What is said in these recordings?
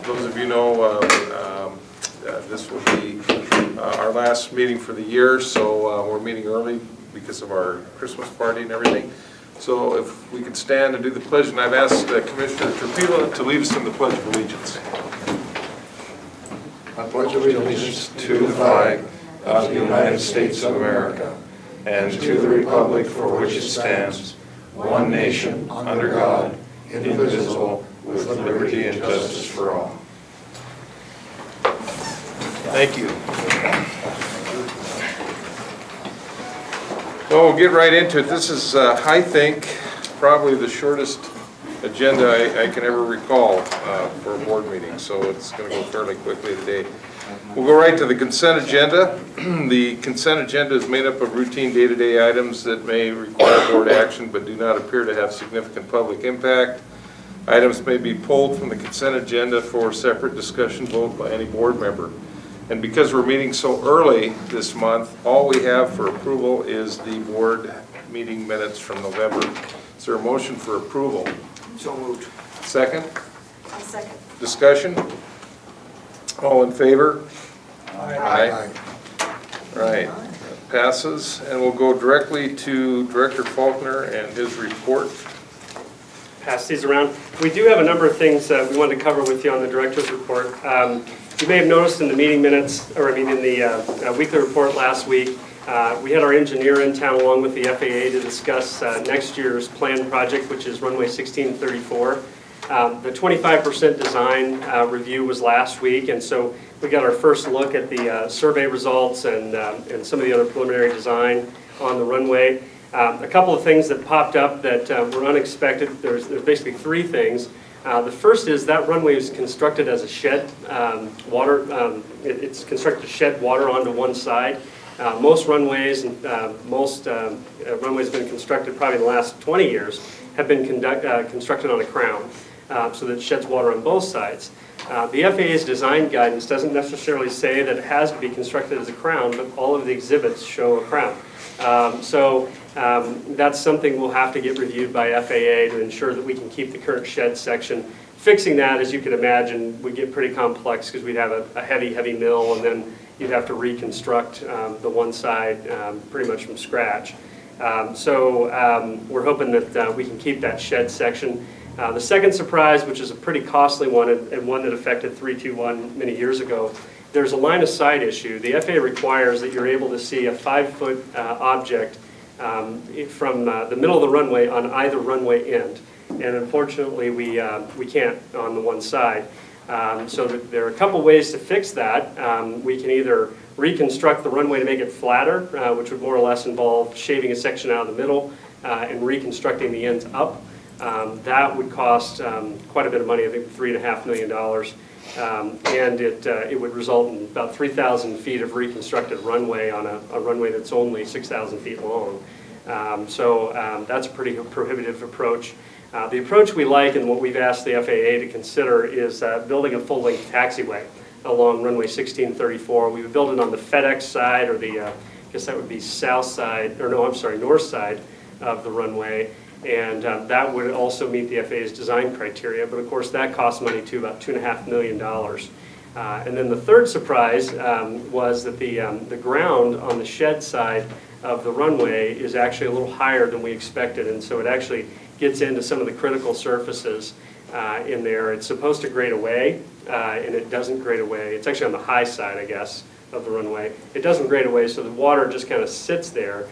those of you know, this will be our last meeting for the year, so we're meeting early because of our Christmas party and everything. So if we could stand and do the pledge, and I've asked Commissioner Trapila to lead us in the Pledge of Allegiance. I pledge allegiance to the flag of the United States of America and to the republic for which it stands, one nation, under God, indivisible, with liberty and justice for all. Thank you. Well, we'll get right into it. This is, I think, probably the shortest agenda I can ever recall for a board meeting, so it's going to go fairly quickly today. We'll go right to the consent agenda. The consent agenda is made up of routine day-to-day items that may require board action but do not appear to have significant public impact. Items may be pulled from the consent agenda for separate discussion vote by any board member. And because we're meeting so early this month, all we have for approval is the board meeting minutes from November. Is there a motion for approval? So moved. Second? I'll second. Discussion? All in favor? Aye. Right. Passes. And we'll go directly to Director Faulkner and his report. Pass these around. We do have a number of things we wanted to cover with you on the director's report. You may have noticed in the meeting minutes, or I mean in the weekly report last week, we had our engineer in town along with the FAA to discuss next year's planned project, which is runway 1634. The 25% design review was last week, and so we got our first look at the survey results and some of the other preliminary design on the runway. A couple of things that popped up that were unexpected. There's basically three things. The first is that runway is constructed as a shed. It's constructed to shed water onto one side. Most runways have been constructed probably in the last 20 years have been constructed on a crown, so that it sheds water on both sides. The FAA's design guidance doesn't necessarily say that it has to be constructed as a crown, but all of the exhibits show a crown. That's something we'll have to get reviewed by FAA to ensure that we can keep the current shed section. Fixing that, as you can imagine, would get pretty complex because we'd have a heavy mill, and then you'd have to reconstruct the one side pretty much from scratch. We're hoping that we can keep that shed section. The second surprise, which is a pretty costly one and one that affected 321 many years ago, there's a line of sight issue. The FAA requires that you're able to see a 5-foot object from the middle of the runway on either runway end. And unfortunately, we can't on the one side. So there are a couple ways to fix that. We can either reconstruct the runway to make it flatter, which would more or less involve shaving a section out of the middle and reconstructing the ends up. That would cost quite a bit of money, I think $3.5 million. And it would result in about 3,000 feet of reconstructed runway on a runway that's only 6,000 feet long. That's a pretty prohibitive approach. The approach we like and what we've asked the FAA to consider is building a full-length taxiway along runway 1634. We would build it on the FedEx side, or the, I guess that would be south side, or no, I'm sorry, north side of the runway. And that would also meet the FAA's design criteria, but of course that costs money too, about $2.5 million. And then the third surprise was that the ground on the shed side of the runway is actually a little higher than we expected, and so it actually gets into some of the critical surfaces in there. It's supposed to grade away, and it doesn't grade away. It's actually on the high side, I guess, of the runway. It doesn't grade away, so the water just kind of sits there.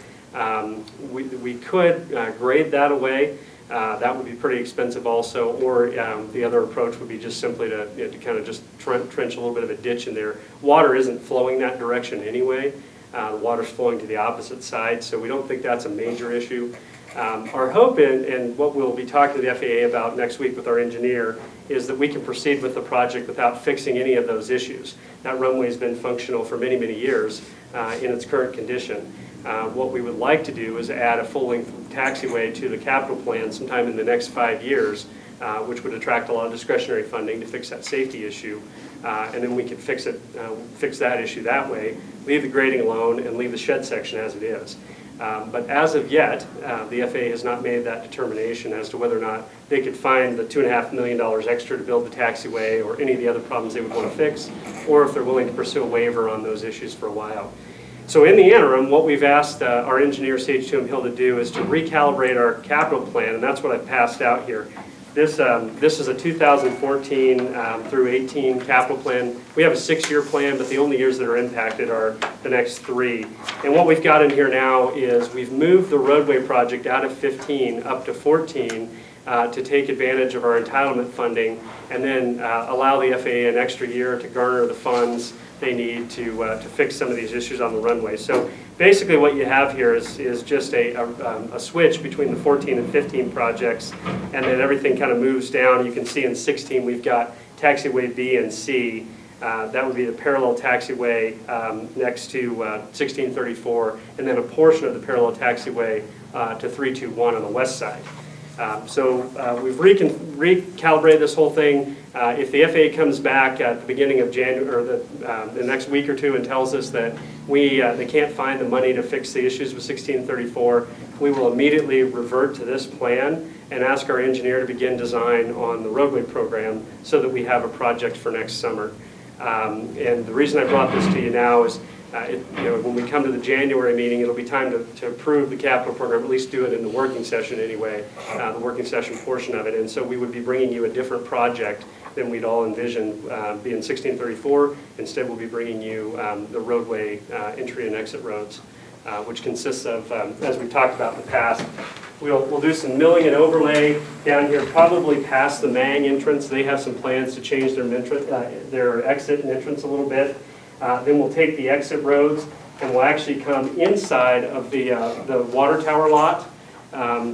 We could grade that away. That would be pretty expensive also, or the other approach would be just simply to kind of just trench a little bit of a ditch in there. Water isn't flowing that direction anyway. The water's flowing to the opposite side, so we don't think that's a major issue. Our hope and what we'll be talking to the FAA about next week with our engineer is that we can proceed with the project without fixing any of those issues. That runway's been functional for many years in its current condition. What we would like to do is add a full-length taxiway to the capital plan sometime in the next 5 years, which would attract a lot of discretionary funding to fix that safety issue. And then we could fix that issue that way, leave the grading alone, and leave the shed section as it is. But as of yet, the FAA has not made that determination as to whether or not they could find the $2.5 million extra to build the taxiway or any of the other problems they would want to fix, or if they're willing to pursue a waiver on those issues for a while. So in the interim, what we've asked our engineer, H2M Hill, to do is to recalibrate our capital plan, and that's what I've passed out here. This is a 2014 through 18 capital plan. We have a 6-year plan, but the only years that are impacted are the next 3. And what we've got in here now is we've moved the roadway project out of 15 up to 14 to take advantage of our entitlement funding, and then allow the FAA an extra year to garner the funds they need to fix some of these issues on the runway. So basically what you have here is just a switch between the 14 and 15 projects, and then everything kind of moves down. You can see in 16 we've got taxiway B and C. That would be the parallel taxiway next to 1634, and then a portion of the parallel taxiway to 321 on the west side. So we've recalibrated this whole thing. If the FAA comes back at the beginning of January, or the next week or two, and tells us that they can't find the money to fix the issues with 1634, we will immediately revert to this plan and ask our engineer to begin design on the roadway program so that we have a project for next summer. And the reason I brought this to you now is when we come to the January meeting, it'll be time to approve the capital program, at least do it in the working session anyway, the working session portion of it. And so we would be bringing you a different project than we'd all envisioned being 1634. Instead, we'll be bringing you the roadway entry and exit roads, which consists of, as we've talked about in the past, we'll do some milling and overlay down here, probably past the Mang entrance. They have some plans to change their exit and entrance a little bit. Then we'll take the exit roads and we'll actually come inside of the water tower lot.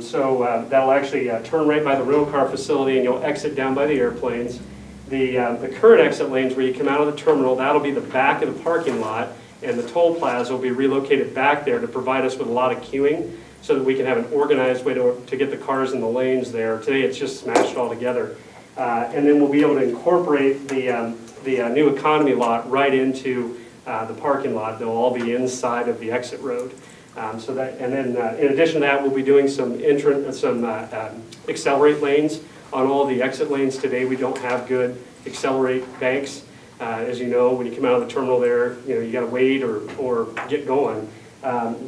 So that'll actually turn right by the rental car facility, and you'll exit down by the airplanes. The current exit lanes where you come out of the terminal, that'll be the back of the parking lot, and the toll plaza will be relocated back there to provide us with a lot of queuing so that we can have an organized way to get the cars in the lanes there. Today it's just smashed all together. And then we'll be able to incorporate the new economy lot right into the parking lot. They'll all be inside of the exit road. In addition to that, we'll be doing some accelerate lanes on all the exit lanes. Today we don't have good accelerate banks. As you know, when you come out of the terminal there, you got to wait or get going.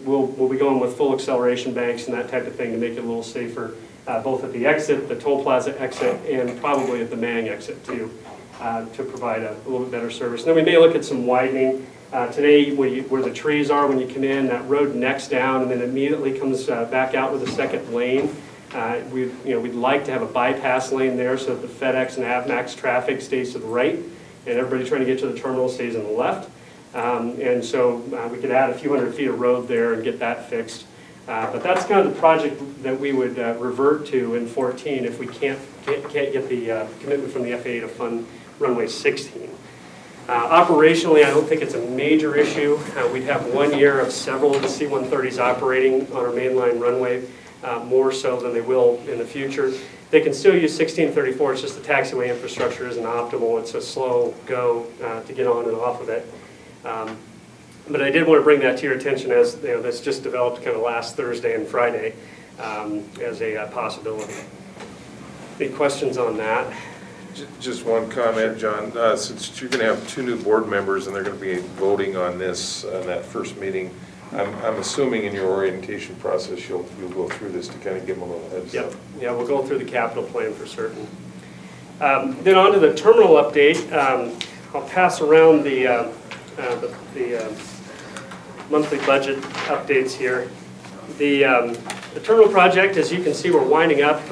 We'll be going with full acceleration banks and that type of thing to make it a little safer, both at the exit, the toll plaza exit, and probably at the Mang exit too, to provide a little bit better service. And then we may look at some widening. Today, where the trees are when you come in, that road necks down and then immediately comes back out with a second lane. We'd like to have a bypass lane there so that the FedEx and Avmax traffic stays to the right, and everybody trying to get to the terminal stays on the left. And so we could add a few hundred feet of road there and get that fixed. But that's kind of the project that we would revert to in 14 if we can't get the commitment from the FAA to fund runway 16. Operationally, I don't think it's a major issue. We'd have 1 year of several of the C-130s operating on our mainline runway, more so than they will in the future. They can still use 1634, it's just the taxiway infrastructure isn't optimal. It's a slow go to get on and off of it. But I did want to bring that to your attention as that's just developed kind of last Thursday and Friday as a possibility. Any questions on that? Just one comment, John. Since you're going to have 2 new board members and they're going to be voting on this in that first meeting, I'm assuming in your orientation process you'll go through this to kind of give them a little heads up. Yeah, we'll go through the capital plan for certain. Then on to the terminal update. I'll pass around the monthly budget updates here. The terminal project, as you can see, we're winding up.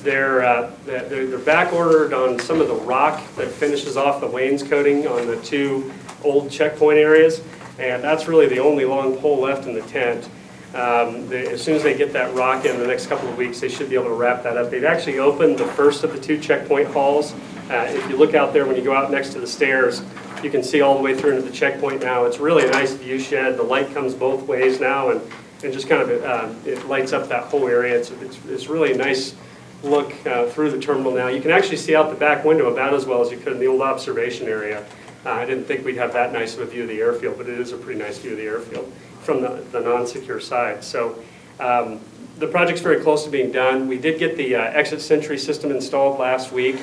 They're back ordered on some of the rock that finishes off the wainscoting on the 2 old checkpoint areas, and that's really the only long pole left in the tent. As soon as they get that rock in the next couple of weeks, they should be able to wrap that up. They've actually opened the first of the 2 checkpoint halls. If you look out there when you go out next to the stairs, you can see all the way through into the checkpoint now. It's really a nice view shed. The light comes both ways now, and just kind of it lights up that whole area. It's really a nice look through the terminal now. You can actually see out the back window about as well as you could in the old observation area. I didn't think we'd have that nice of a view of the airfield, but it is a pretty nice view of the airfield. from the non-secure side. So the project's very close to being done. We did get the exit sentry system installed last week,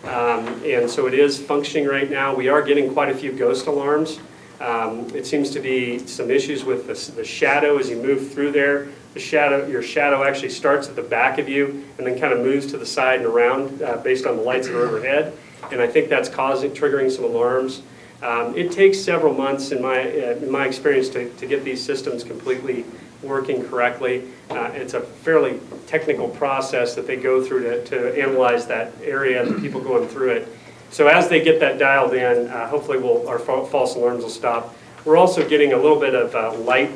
and so it is functioning right now. We are getting quite a few ghost alarms. It seems to be some issues with the shadow as you move through there. Your shadow actually starts at the back of you and then kind of moves to the side and around based on the lights that are overhead. And I think that's triggering some alarms. It takes several months in my experience to get these systems completely working correctly. It's a fairly technical process that they go through to analyze that area and the people going through it. So as they get that dialed in, hopefully our false alarms will stop. We're also getting a little bit of light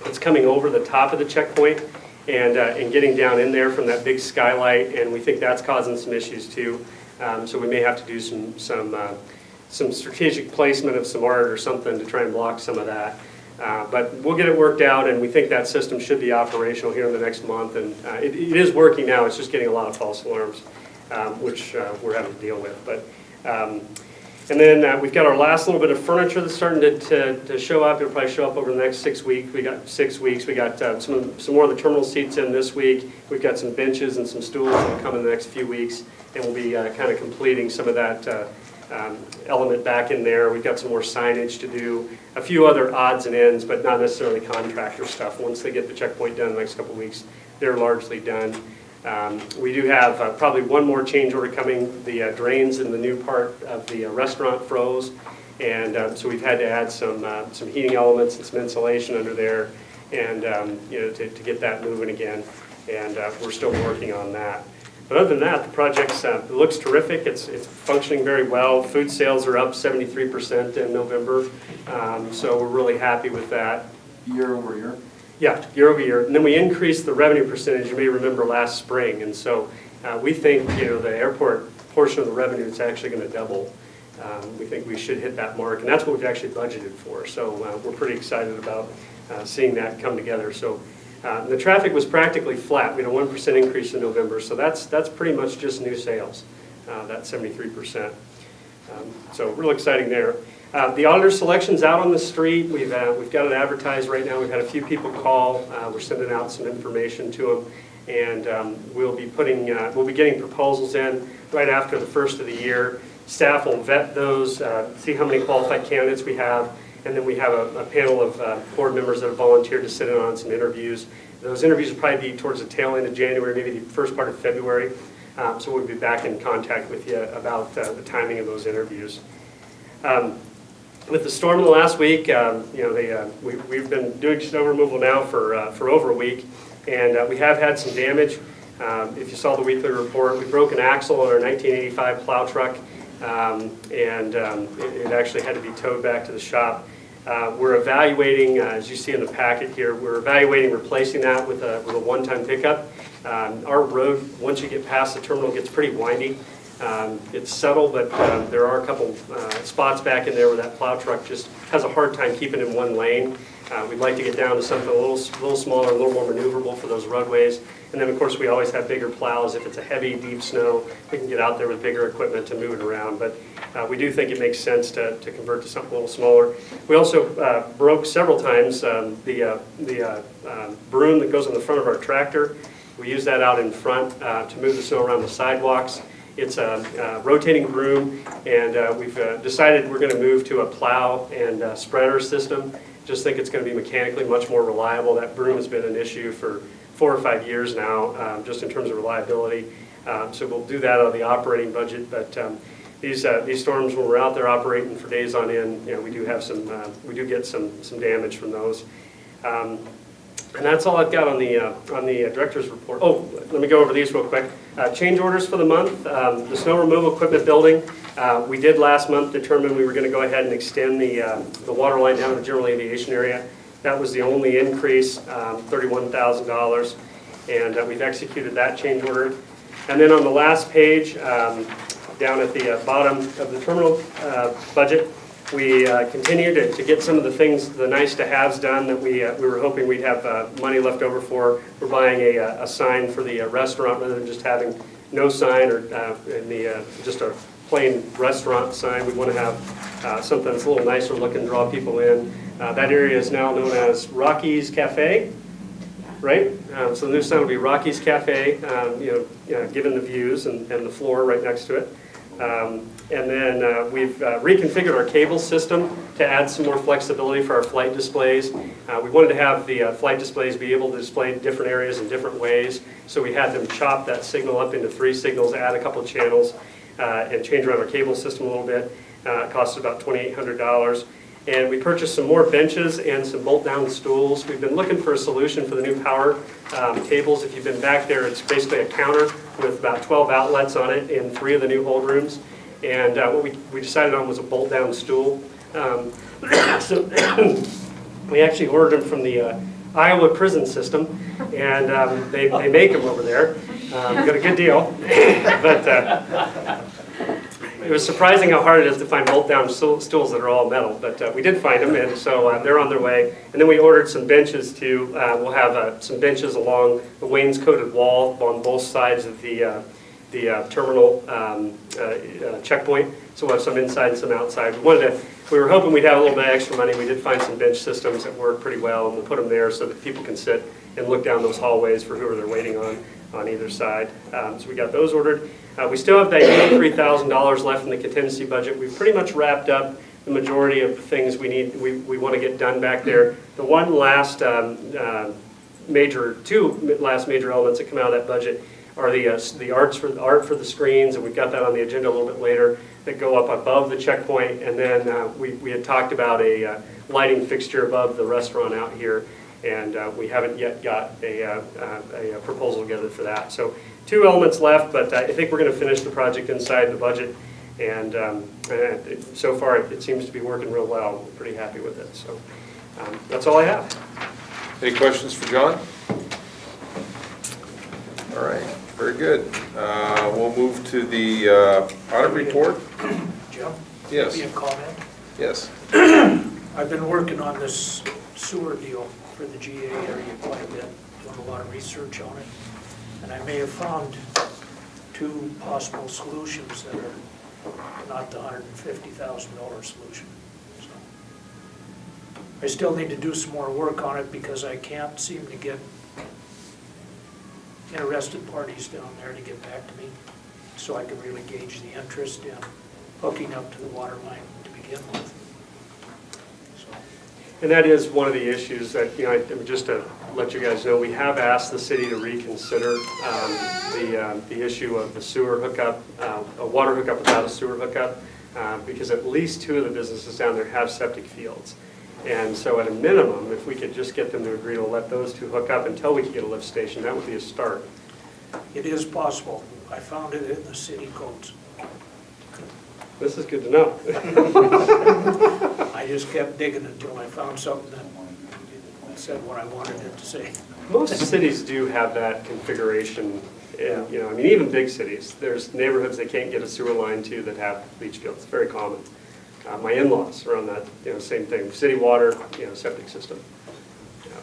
that's coming over the top of the checkpoint and getting down in there from that big skylight, and we think that's causing some issues too. So we may have to do some strategic placement of some art or something to try and block some of that. But we'll get it worked out, and we think that system should be operational here in the next month. And it is working now. It's just getting a lot of false alarms, which we're having to deal with. But and then we've got our last little bit of furniture that's starting to show up. It'll probably show up over the next 6 weeks. We got 6 weeks. We got some more of the terminal seats in this week. We've got some benches and some stools that will come in the next few weeks, and we'll be kind of completing some of that element back in there. We've got some more signage to do, a few other odds and ends, but not necessarily contractor stuff. Once they get the checkpoint done in the next couple of weeks, they're largely done. We do have probably one more change order coming. The drains in the new part of the restaurant froze, and so we've had to add some heating elements and some insulation under there, and to get that moving again. And we're still working on that. But other than that, the project looks terrific. It's functioning very well. Food sales are up 73% in November, so we're really happy with that. Year over year? Yeah, year over year. And then we increased the revenue percentage, you may remember, last spring. And so we think the airport portion of the revenue is actually going to double. We think we should hit that mark, and that's what we've actually budgeted for. So we're pretty excited about seeing that come together. So the traffic was practically flat. We had a 1% increase in November, so that's pretty much just new sales, that 73%. So real exciting there. The auditor selection's out on the street. We've got it advertised right now. We've had a few people call. We're sending out some information to them, and we'll be getting proposals in right after the first of the year. Staff will vet those, see how many qualified candidates we have, and then we have a panel of board members that have volunteered to sit in on some interviews. Those interviews will probably be towards the tail end of January, maybe the first part of February. So we'll be back in contact with you about the timing of those interviews. With the storm of the last week, we've been doing snow removal now for over a week, and we have had some damage. If you saw the weekly report, we broke an axle on our 1985 plow truck, and it actually had to be towed back to the shop. We're evaluating, as you see in the packet here, we're evaluating replacing that with a one-time pickup. Our road, once you get past the terminal, gets pretty windy. It's subtle, but there are a couple spots back in there where that plow truck just has a hard time keeping in one lane. We'd like to get down to something a little smaller, a little more maneuverable for those roadways. And then, of course, we always have bigger plows. If it's a heavy, deep snow, we can get out there with bigger equipment to move it around. But we do think it makes sense to convert to something a little smaller. We also broke several times the broom that goes on the front of our tractor. We use that out in front to move the snow around the sidewalks. It's a rotating broom, and we've decided we're going to move to a plow and spreader system. Just think it's going to be mechanically much more reliable. That broom has been an issue for 4 or 5 years now, just in terms of reliability. So we'll do that out of the operating budget. But these storms, when we're out there operating for days on end, we do have we do get some damage from those. And that's all I've got on the director's report. Oh, let me go over these real quick. Change orders for the month. The snow removal equipment building. We did last month determine we were going to go ahead and extend the water line down to the general aviation area. That was the only increase, $31,000, and we've executed that change order. And then on the last page, down at the bottom of the terminal budget, we continue to get some of the things, the nice-to-haves done that we were hoping we'd have money left over for. We're buying a sign for the restaurant rather than just having no sign or just a plain restaurant sign. We want to have something that's a little nicer looking, draw people in. That area is now known as Rocky's Cafe, right? So the new sign will be Rocky's Cafe, given the views and the floor right next to it. And then we've reconfigured our cable system to add some more flexibility for our flight displays. We wanted to have the flight displays be able to display different areas in different ways, so we had them chop that signal up into 3 signals, add a couple of channels, and change around our cable system a little bit. It cost about $2,800. And we purchased some more benches and some bolt-down stools. We've been looking for a solution for the new power tables. If you've been back there, it's basically a counter with about 12 outlets on it in 3 of the new hold rooms. And what we decided on was a bolt-down stool. So we actually ordered them from the Iowa prison system, and they make them over there. We got a good deal, but it was surprising how hard it is to find bolt-down stools that are all metal, but we did find them, and so they're on their way. And then we ordered some benches too. We'll have some benches along the wainscoted wall on both sides of the terminal checkpoint. So we'll have some inside and some outside. We were hoping we'd have a little bit of extra money. We did find some bench systems that work pretty well, and we'll put them there so that people can sit and look down those hallways for whoever they're waiting on either side. So we got those ordered. We still have that $83,000 left in the contingency budget. We've pretty much wrapped up the majority of the things we want to get done back there. The two last major elements that come out of that budget are the art for the screens, and we've got that on the agenda a little bit later, that go up above the checkpoint. And then we had talked about a lighting fixture above the restaurant out here, and we haven't yet got a proposal together for that. So 2 elements left, but I think we're going to finish the project inside the budget, and so far it seems to be working real well. We're pretty happy with it. So that's all I have. Any questions for John? All right, very good. We'll move to the audit report. Jim? Yes. Maybe a comment? Yes. I've been working on this sewer deal for the GA area quite a bit, doing a lot of research on it. And I may have found 2 possible solutions that are not the $150,000 solution. So I still need to do some more work on it because I can't seem to get interested parties down there to get back to me so I can really gauge the interest in hooking up to the water line to begin with. And that is one of the issues that, just to let you guys know, we have asked the city to reconsider the issue of the sewer hookup, a water hookup without a sewer hookup, because at least 2 of the businesses down there have septic fields. And so at a minimum, if we could just get them to agree to let those 2 hook up until we can get a lift station, that would be a start. It is possible. I found it in the city codes. This is good to know. I just kept digging until I found something that said what I wanted it to say. Most cities do have that configuration. And, even big cities, there's neighborhoods they can't get a sewer line to that have leach fields. It's very common. My in-laws are on that, same thing. City water, septic system. Yeah.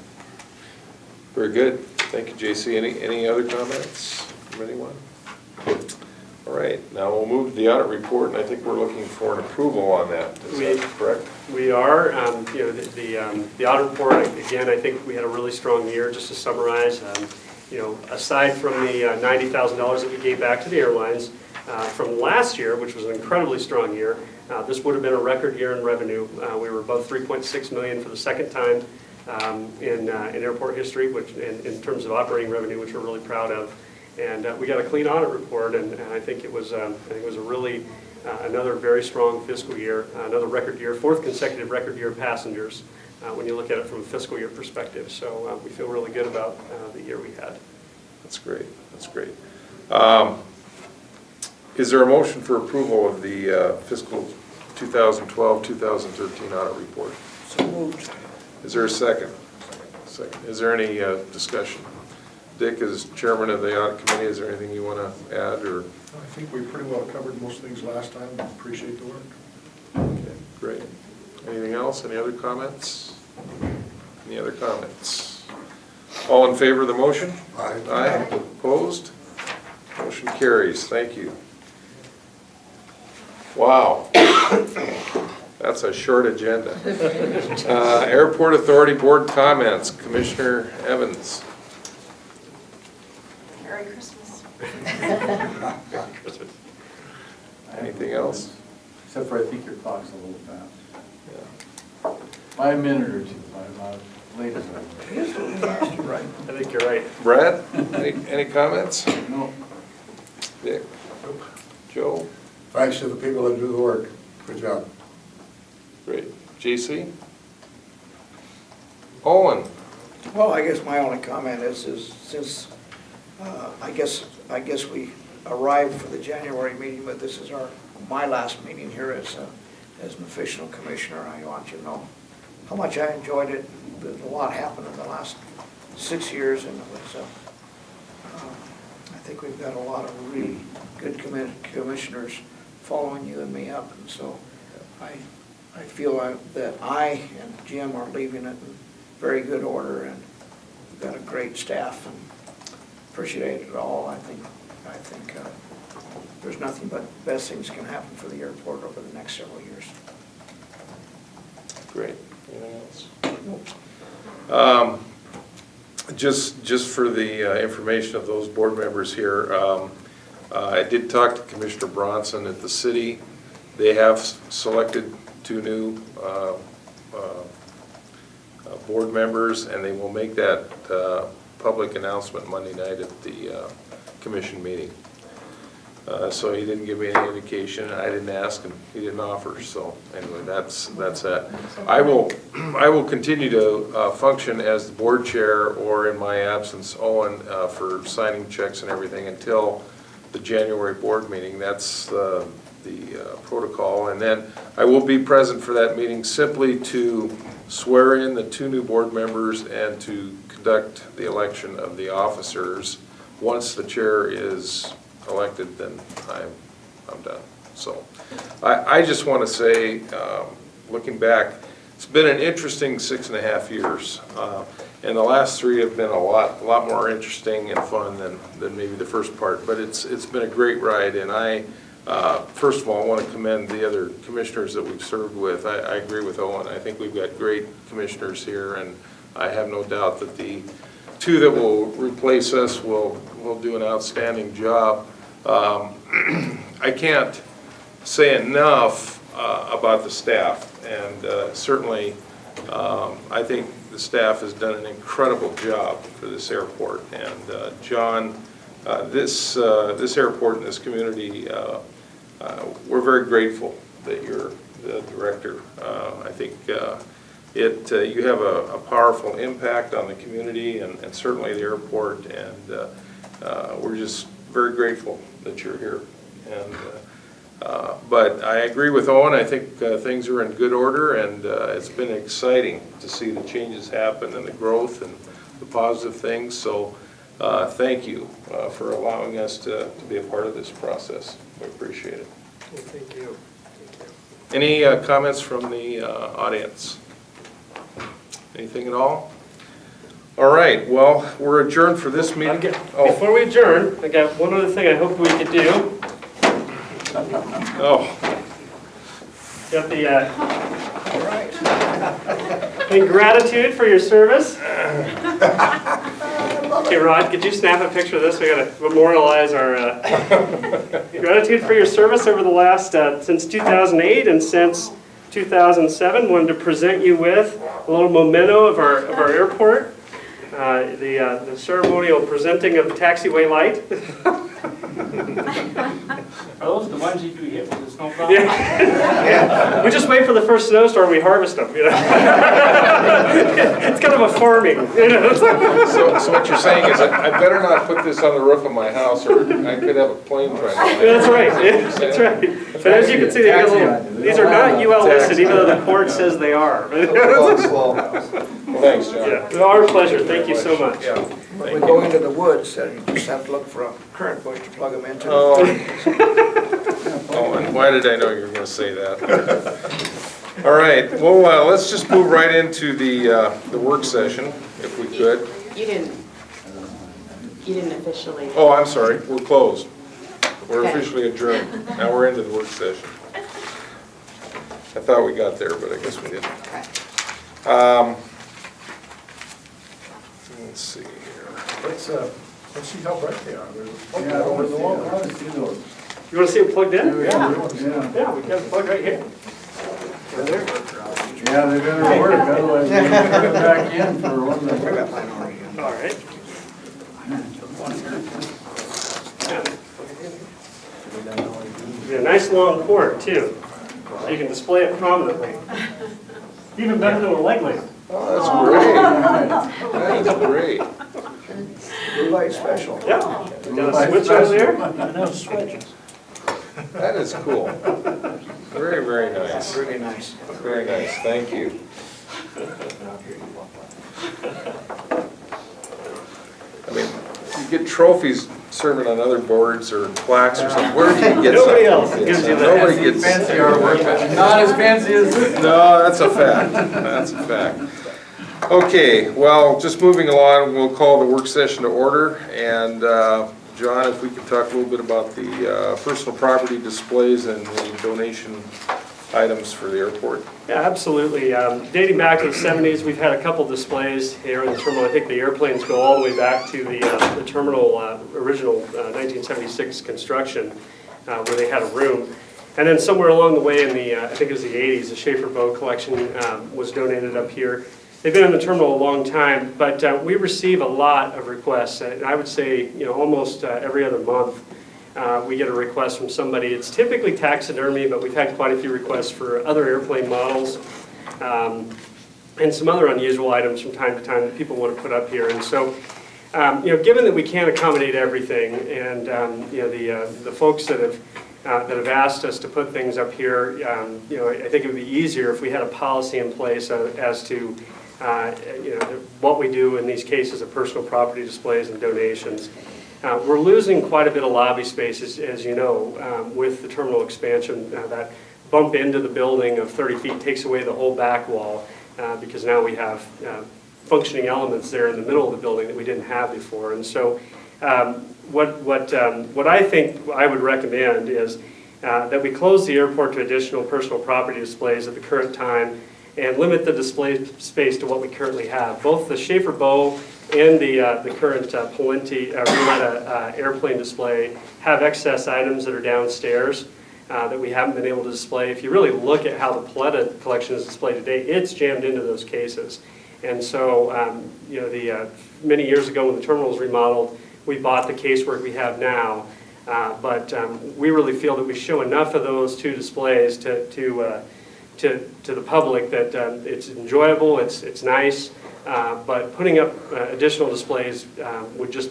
Very good. Thank you, JC. Any other comments from anyone? All right, now we'll move to the audit report, and I think we're looking for an approval on that. Is that correct? We are. The audit report, again, I think we had a really strong year. Just to summarize, aside from the $90,000 that we gave back to the airlines from last year, which was an incredibly strong year, this would have been a record year in revenue. We were above $3.6 million for the second time in airport history, which in terms of operating revenue, which we're really proud of. And we got a clean audit report, and I think it was a really another very strong fiscal year, another record year, 4th consecutive record year of passengers when you look at it from a fiscal year perspective. So we feel really good about the year we had. That's great. That's great. Is there a motion for approval of the fiscal 2012-2013 audit report? So moved. Is there a second? Second. Is there any discussion? Dick, as chairman of the audit committee, is there anything you want to add? Or I think we pretty well covered most things last time. Appreciate the work. okay, great. Anything else? Any other comments? Any other comments? All in favor of the motion? Aye. Aye. Opposed? Motion carries. Thank you. Wow. That's a short agenda. Airport Authority Board comments. Commissioner Evans. Merry Christmas. Anything else? Except for I think your clock's a little fast. By a minute or two, by about late as that. It is a little faster, right? I think you're right. Brad, any comments? No, Dick? Joe? Thanks to the people that do the work. Good job. Great. JC? Owen? Well, I guess my only comment is since, I guess we arrived for the January meeting, but this is my last meeting here as an official commissioner. I want you to know how much I enjoyed it. There's a lot happened in the last 6 years, and it was, I think we've got a lot of really good commissioners following you and me up, and so I feel that I and Jim are leaving it in very good order, and we've got a great staff, and appreciate it all. I think there's nothing but best things can happen for the airport over the next several years. Great. Anything else? Just for the information of those board members here, I did talk to Commissioner Bronson at the city. They have selected 2 new board members, and they will make that public announcement Monday night at the commission meeting. So he didn't give me any indication. I didn't ask, and he didn't offer. So anyway, that's that. I will continue to function as the board chair, or in my absence, Owen, for signing checks and everything until the January board meeting. That's the protocol, and then I will be present for that meeting simply to swear in the 2 new board members and to conduct the election of the officers. Once the chair is elected, then I'm done. So I just want to say, looking back, it's been an interesting 6.5 years, and the last 3 have been a lot more interesting and fun than maybe the first part. But it's been a great ride, and I first of all, I want to commend the other commissioners that we've served with. I agree with Owen. I think we've got great commissioners here, and I have no doubt that the 2 that will replace us will do an outstanding job. I can't say enough about the staff, and certainly I think the staff has done an incredible job for this airport. And John, this airport and this community, we're very grateful that you're the director. I think you have a powerful impact on the community and certainly the airport, and we're just very grateful that you're here. And but I agree with Owen. I think things are in good order, and it's been exciting to see the changes happen and the growth and the positive things. So thank you for allowing us to be a part of this process. We appreciate it. Well, thank you. Any comments from the audience? Anything at all? All right, well, we're adjourned for this meeting. Before we adjourn, I got one other thing I hope we could do. Oh, Got the, All right. in gratitude for your service. Okay, Rod, could you snap a picture of this? We gotta memorialize our gratitude for your service over the last, since 2008 and since 2007. Wanted to present you with a little memento of our airport. The ceremonial presenting of the taxiway light. Are those the ones you hit with the snowplow? Yeah. We just wait for the first snowstorm, we harvest them, you know. It's kind of a farming, you know. so what you're saying is I better not put this on the roof of my house, or I could have a plane trying to. That's right, yeah, that's right. But as you can see, they've got these are not UL listed, even though the court says they are. Thanks, John. Yeah, our pleasure, thank you so much. Yeah. When we go into the woods, then you just have to look for a current bush to plug them into. Oh, and why did I know you were going to say that? All right, well, let's just move right into the work session, if we could. You didn't officially. Oh, I'm sorry, we're closed. We're Okay. officially adjourned. Now we're into the work session. I thought we got there, but I guess we didn't. Let's see here. Let's see how bright they are. They're Yeah, I over want the to wall. see those. You want to see it plugged in? Yeah. Yeah, we got it plugged right here. Right there. Yeah, they better work, otherwise they can turn it back in for one of the. All right. Yeah, nice long cord too. So you can display it prominently. Even better than a leg lamp. Oh, that's great. That's great. Blue light special. Yeah. Got a switch over there? And those switches. That is cool. Very, very nice. Really nice. Very nice, thank you. I mean, you get trophies serving on other boards or plaques or something, where do you get something? Nobody else gives you that. Nobody gets. Fancy artwork, not as fancy as this. No, that's a fact, that's a fact. Okay, well, just moving along, we'll call the work session to order, and John, if we could talk a little bit about the personal property displays and the donation items for the airport. Yeah, absolutely. Dating back to the 70s, we've had a couple displays here in the terminal. I think the airplanes go all the way back to the terminal original 1976 construction, where they had a room. And then somewhere along the way in the, I think it was the 80s, the Schaefer Bow collection was donated up here. They've been in the terminal a long time, but we receive a lot of requests. And I would say, almost every other month, we get a request from somebody. It's typically taxidermy, but we've had quite a few requests for other airplane models and some other unusual items from time to time that people want to put up here. And so, given that we can't accommodate everything, and the folks that have asked us to put things up here, I think it would be easier if we had a policy in place as to what we do in these cases of personal property displays and donations. We're losing quite a bit of lobby space, as you know, with the terminal expansion. That bump into the building of 30 feet takes away the whole back wall because now we have functioning elements there in the middle of the building that we didn't have before. And so what I think I would recommend is that we close the airport to additional personal property displays at the current time and limit the display space to what we currently have. Both the Schaefer Bow and the current Polenti Ruletta airplane display have excess items that are downstairs that we haven't been able to display. If you really look at how the Paletta collection is displayed today, it's jammed into those cases. And so, many years ago when the terminal was remodeled, we bought the casework we have now. But we really feel that we show enough of those two displays to the public that it's enjoyable, it's nice. But putting up additional displays would just,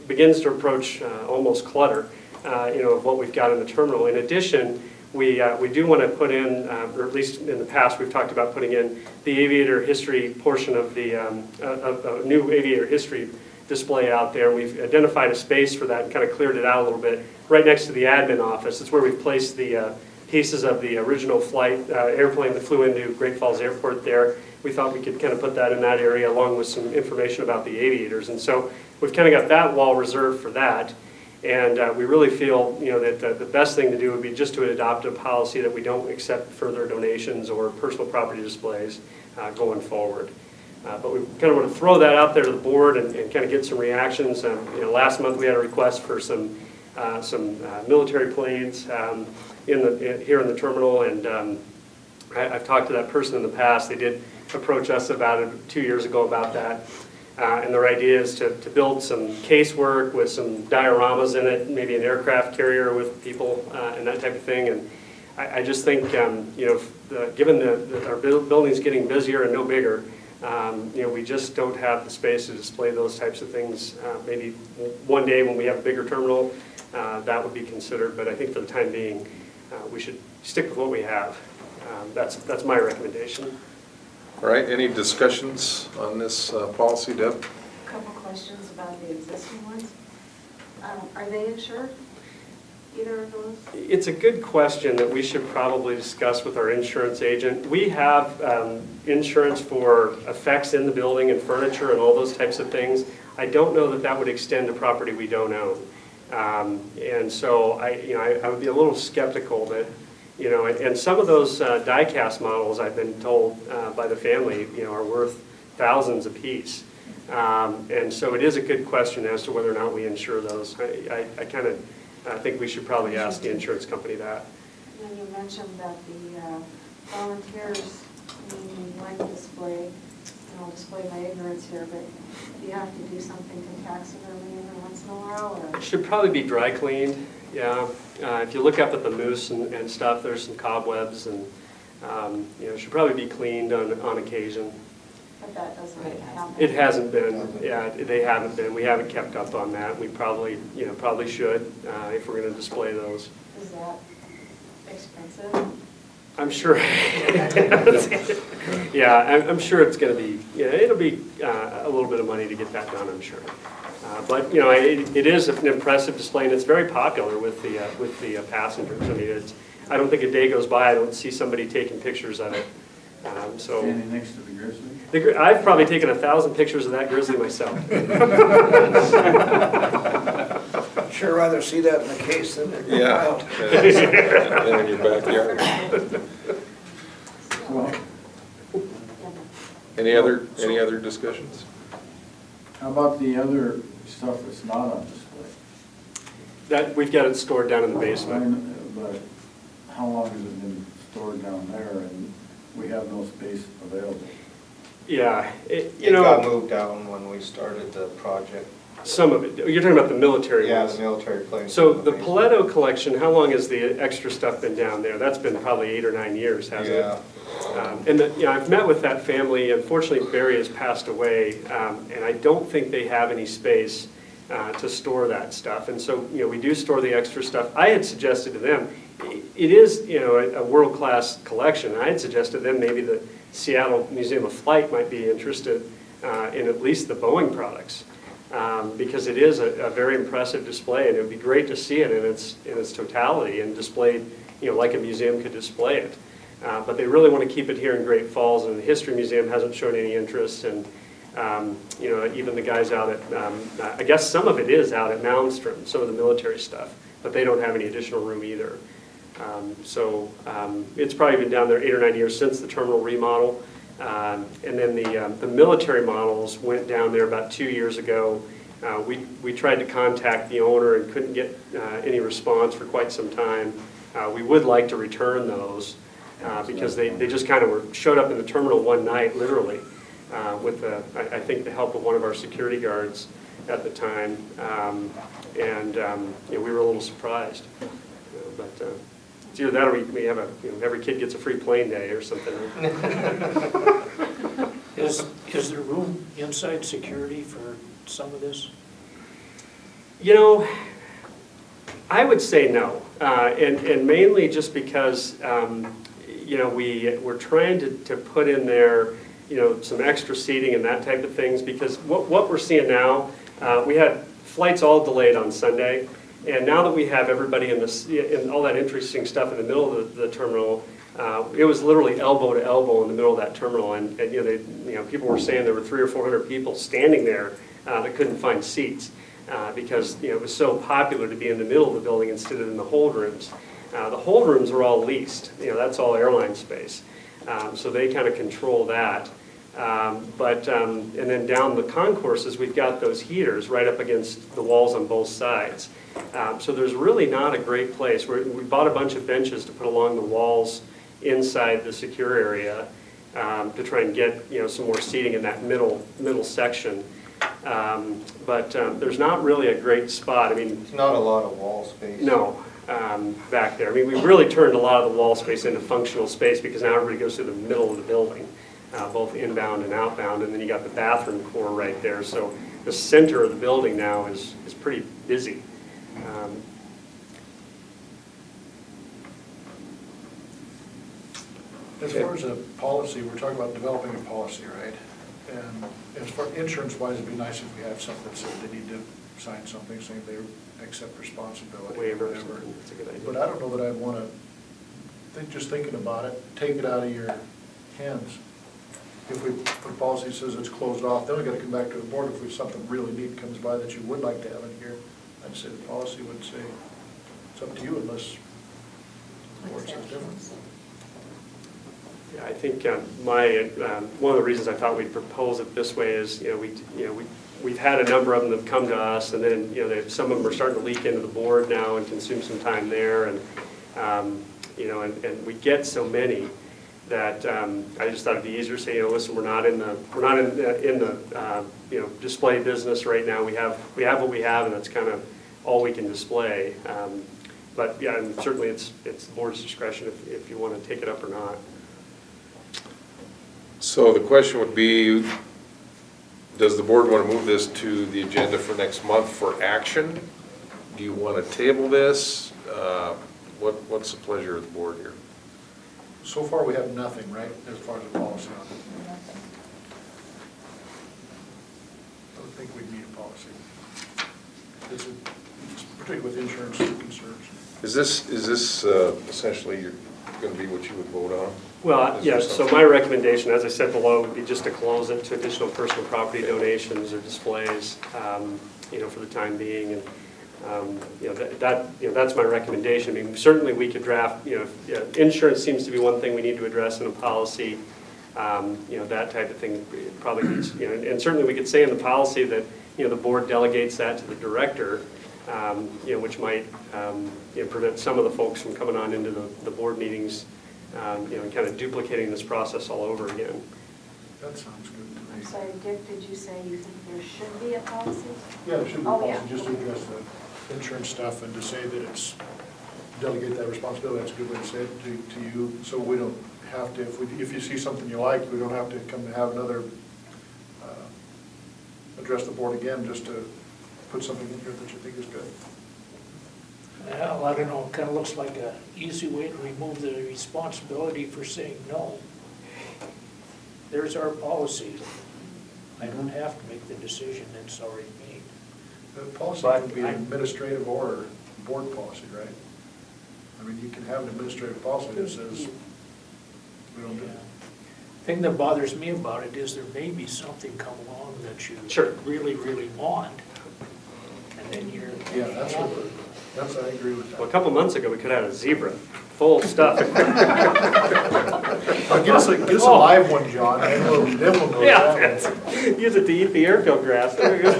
begins to approach almost clutter, of what we've got in the terminal. In addition, we do want to put in, or at least in the past, we've talked about putting in the aviator history portion of the a new aviator history display out there. We've identified a space for that and kind of cleared it out a little bit, right next to the admin office. It's where we've placed the pieces of the original flight airplane that flew into Great Falls Airport there. We thought we could kind of put that in that area along with some information about the aviators. And so we've kind of got that wall reserved for that. And we really feel, that the best thing to do would be just to adopt a policy that we don't accept further donations or personal property displays going forward. But we kind of want to throw that out there to the board and kind of get some reactions. Last month we had a request for some military planes here in the terminal, and I've talked to that person in the past. They did approach us about it 2 years ago about that. And their idea is to build some casework with some dioramas in it, maybe an aircraft carrier with people and that type of thing. And I just think, given that our building's getting busier and no bigger, we just don't have the space to display those types of things. Maybe one day when we have a bigger terminal, that would be considered. But I think for the time being, we should stick with what we have. That's my recommendation. All right, any discussions on this policy, Deb? A couple questions about the existing ones. Are they insured, either of those? It's a good question that we should probably discuss with our insurance agent. We have insurance for effects in the building and furniture and all those types of things. I don't know that that would extend to property we don't own. And so I would be a little skeptical that You know, and some of those die-cast models, I've been told by the family, you know, are worth thousands apiece. And so it is a good question as to whether or not we insure those. I kind of think we should probably ask the insurance company that. And you mentioned that the volunteers need one display, and I'll display my ignorance here, but do you have to do something to taxidermy every once in a while, or? It should probably be dry cleaned, yeah. If you look up at the moose and stuff, there's some cobwebs and, you know, it should probably be cleaned on occasion. But that doesn't happen. It hasn't been, yeah, they haven't been. We haven't kept up on that. We probably, you know, probably should if we're going to display those. Is that expensive? I'm sure. Yeah, I'm sure it's going to be, yeah, it'll be a little bit of money to get that done, I'm sure. But, you know, it is an impressive display, and it's very popular with the passengers. I mean, I don't think a day goes by I don't see somebody taking pictures of it. So Standing next to the grizzly? I've probably taken 1,000 pictures of that grizzly myself. Sure rather see that in the case than in the Yeah. wild. Than in your backyard. Well, Any other discussions? how about the other stuff that's not on display? That, we've got it stored down in the basement. But how long has it been stored down there and we have no space available? Yeah, It you got know, moved down when we started the project. some of it. You're talking about the military Yeah, ones. the military planes. So the Paletto collection, how long has the extra stuff been down there? That's been probably 8 or 9 years, hasn't it? Yeah. And you know, I've met with that family. Unfortunately, Barry has passed away, and I don't think they have any space to store that stuff. And so, you know, we do store the extra stuff. I had suggested to them, it is, you know, a world-class collection. I had suggested to them maybe the Seattle Museum of Flight might be interested in at least the Boeing products. Because it is a very impressive display, and it would be great to see it in its totality and displayed, you know, like a museum could display it. But they really want to keep it here in Great Falls, and the History Museum hasn't shown any interest, and you know, even the guys out at, I guess some of it is out at Malmstrom, some of the military stuff, but they don't have any additional room either. So it's probably been down there 8 or 9 years since the terminal remodel. And then the military models went down there about 2 years ago. We tried to contact the owner and couldn't get any response for quite some time. We would like to return those because they just kind of showed up in the terminal one night, literally, with I think the help of one of our security guards at the time. And you know, we were a little surprised. But it's either that or we have every kid gets a free plane day or something. Is there room inside security for some of this? You know, I would say no, and mainly just because you know, we're trying to put in there, you know, some extra seating and that type of things, because what we're seeing now, we had flights all delayed on Sunday. And now that we have everybody in all that interesting stuff in the middle of the terminal, it was literally elbow to elbow in the middle of that terminal. And you know, people were saying there were 300 or 400 people standing there that couldn't find seats because, you know, it was so popular to be in the middle of the building instead of in the hold rooms. The hold rooms are all leased. You know, that's all airline space. So they kind of control that. And then down the concourses, we've got those heaters right up against the walls on both sides. So there's really not a great place. We bought a bunch of benches to put along the walls inside the secure area to try and get, you know, some more seating in that middle section. But there's not really a great spot. I mean, There's not a lot of wall space. no, back there. I mean, we really turned a lot of the wall space into functional space because now everybody goes through the middle of the building, both inbound and outbound, and then you got the bathroom core right there. So the center of the building now is pretty busy. As far as a policy, we're talking about developing a policy, right? And as far insurance-wise, it'd be nice if we have something that said they need to sign something saying they accept responsibility or Waiver or whatever. something. That's a good idea. But I don't know that I'd want to, just thinking about it, take it out of your hands. If we put a policy that says it's closed off, then we got to come back to the board if something really neat comes by that you would like to have in here. I'd say the policy would say, it's up to you unless Board says different. Yeah, I think one of the reasons I thought we'd propose it this way is, we've had a number of them that have come to us, and then, some of them are starting to leak into the board now and consume some time there, and, and we get so many that I just thought it'd be easier to say, listen, we're not in the display business right now. We have what we have, and that's kind of all we can display. But yeah, and certainly it's the board's discretion if you want to take it up or not. So the question would be, does the board want to move this to the agenda for next month for action? Do you want to table this? What's the pleasure of the board here? So far, we have nothing, right, as far as the policy on it? I don't think we'd need a policy. It's particularly with insurance concerns. Is this essentially going to be what you would vote on? Well, Is yeah, there so something- my recommendation, as I said below, would be just to close it to additional personal property donations or displays, for the time being. And, that's my recommendation. I mean, certainly we could draft, insurance seems to be one thing we need to address in a policy. That type of thing probably needs, and certainly we could say in the policy that, the board delegates that to the director, which might, prevent some of the folks from coming on into the board meetings, and kind of duplicating this process all over again. That sounds good to I'm me. sorry, Dick, did you say you think there should be a policy? Yeah, there should be a Oh, policy yeah. just to address the insurance stuff and to say that it's, delegate that responsibility, that's a good way to say it to you, so we don't have to, if you see something you like, we don't have to come and have another, address the board again, just to put something in here that you think is good. Well, I don't know, it kind of looks like an easy way to remove the responsibility for saying no. There's our policy. I don't have to make the decision, it's already made. The policy But can be an administrative or board policy, right? I mean, you can have an administrative policy that says, we don't do it. Thing that bothers me about it is there may be something come along that you Sure. really, really want, and then you're. Yeah, that's, I agree with Well, a that. couple months ago, we could have had a zebra, full stuff. Get us a live one, John, and then we'll know Yeah, that. use it to eat the airfield grass. There we go.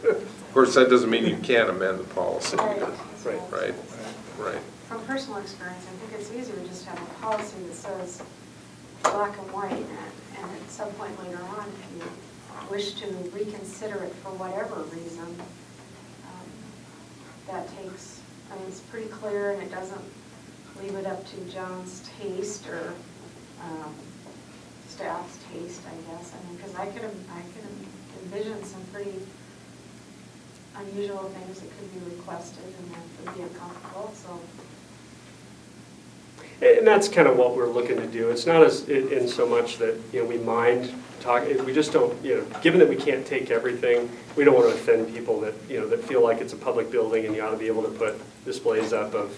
Of course, that doesn't mean you can't amend the policy, Right. right? Right. From personal experience, I think it's easier just to have a policy that says black and white, and at some point later on, if you wish to reconsider it for whatever reason, that takes, I mean, it's pretty clear, and it doesn't leave it up to John's taste or staff's taste, I guess. I mean, because I can envision some pretty unusual things that could be requested and that would be uncomfortable, so. And that's kind of what we're looking to do. It's not as in so much that, we mind talking, we just don't, given that we can't take everything, we don't want to offend people that, that feel like it's a public building and you ought to be able to put displays up of,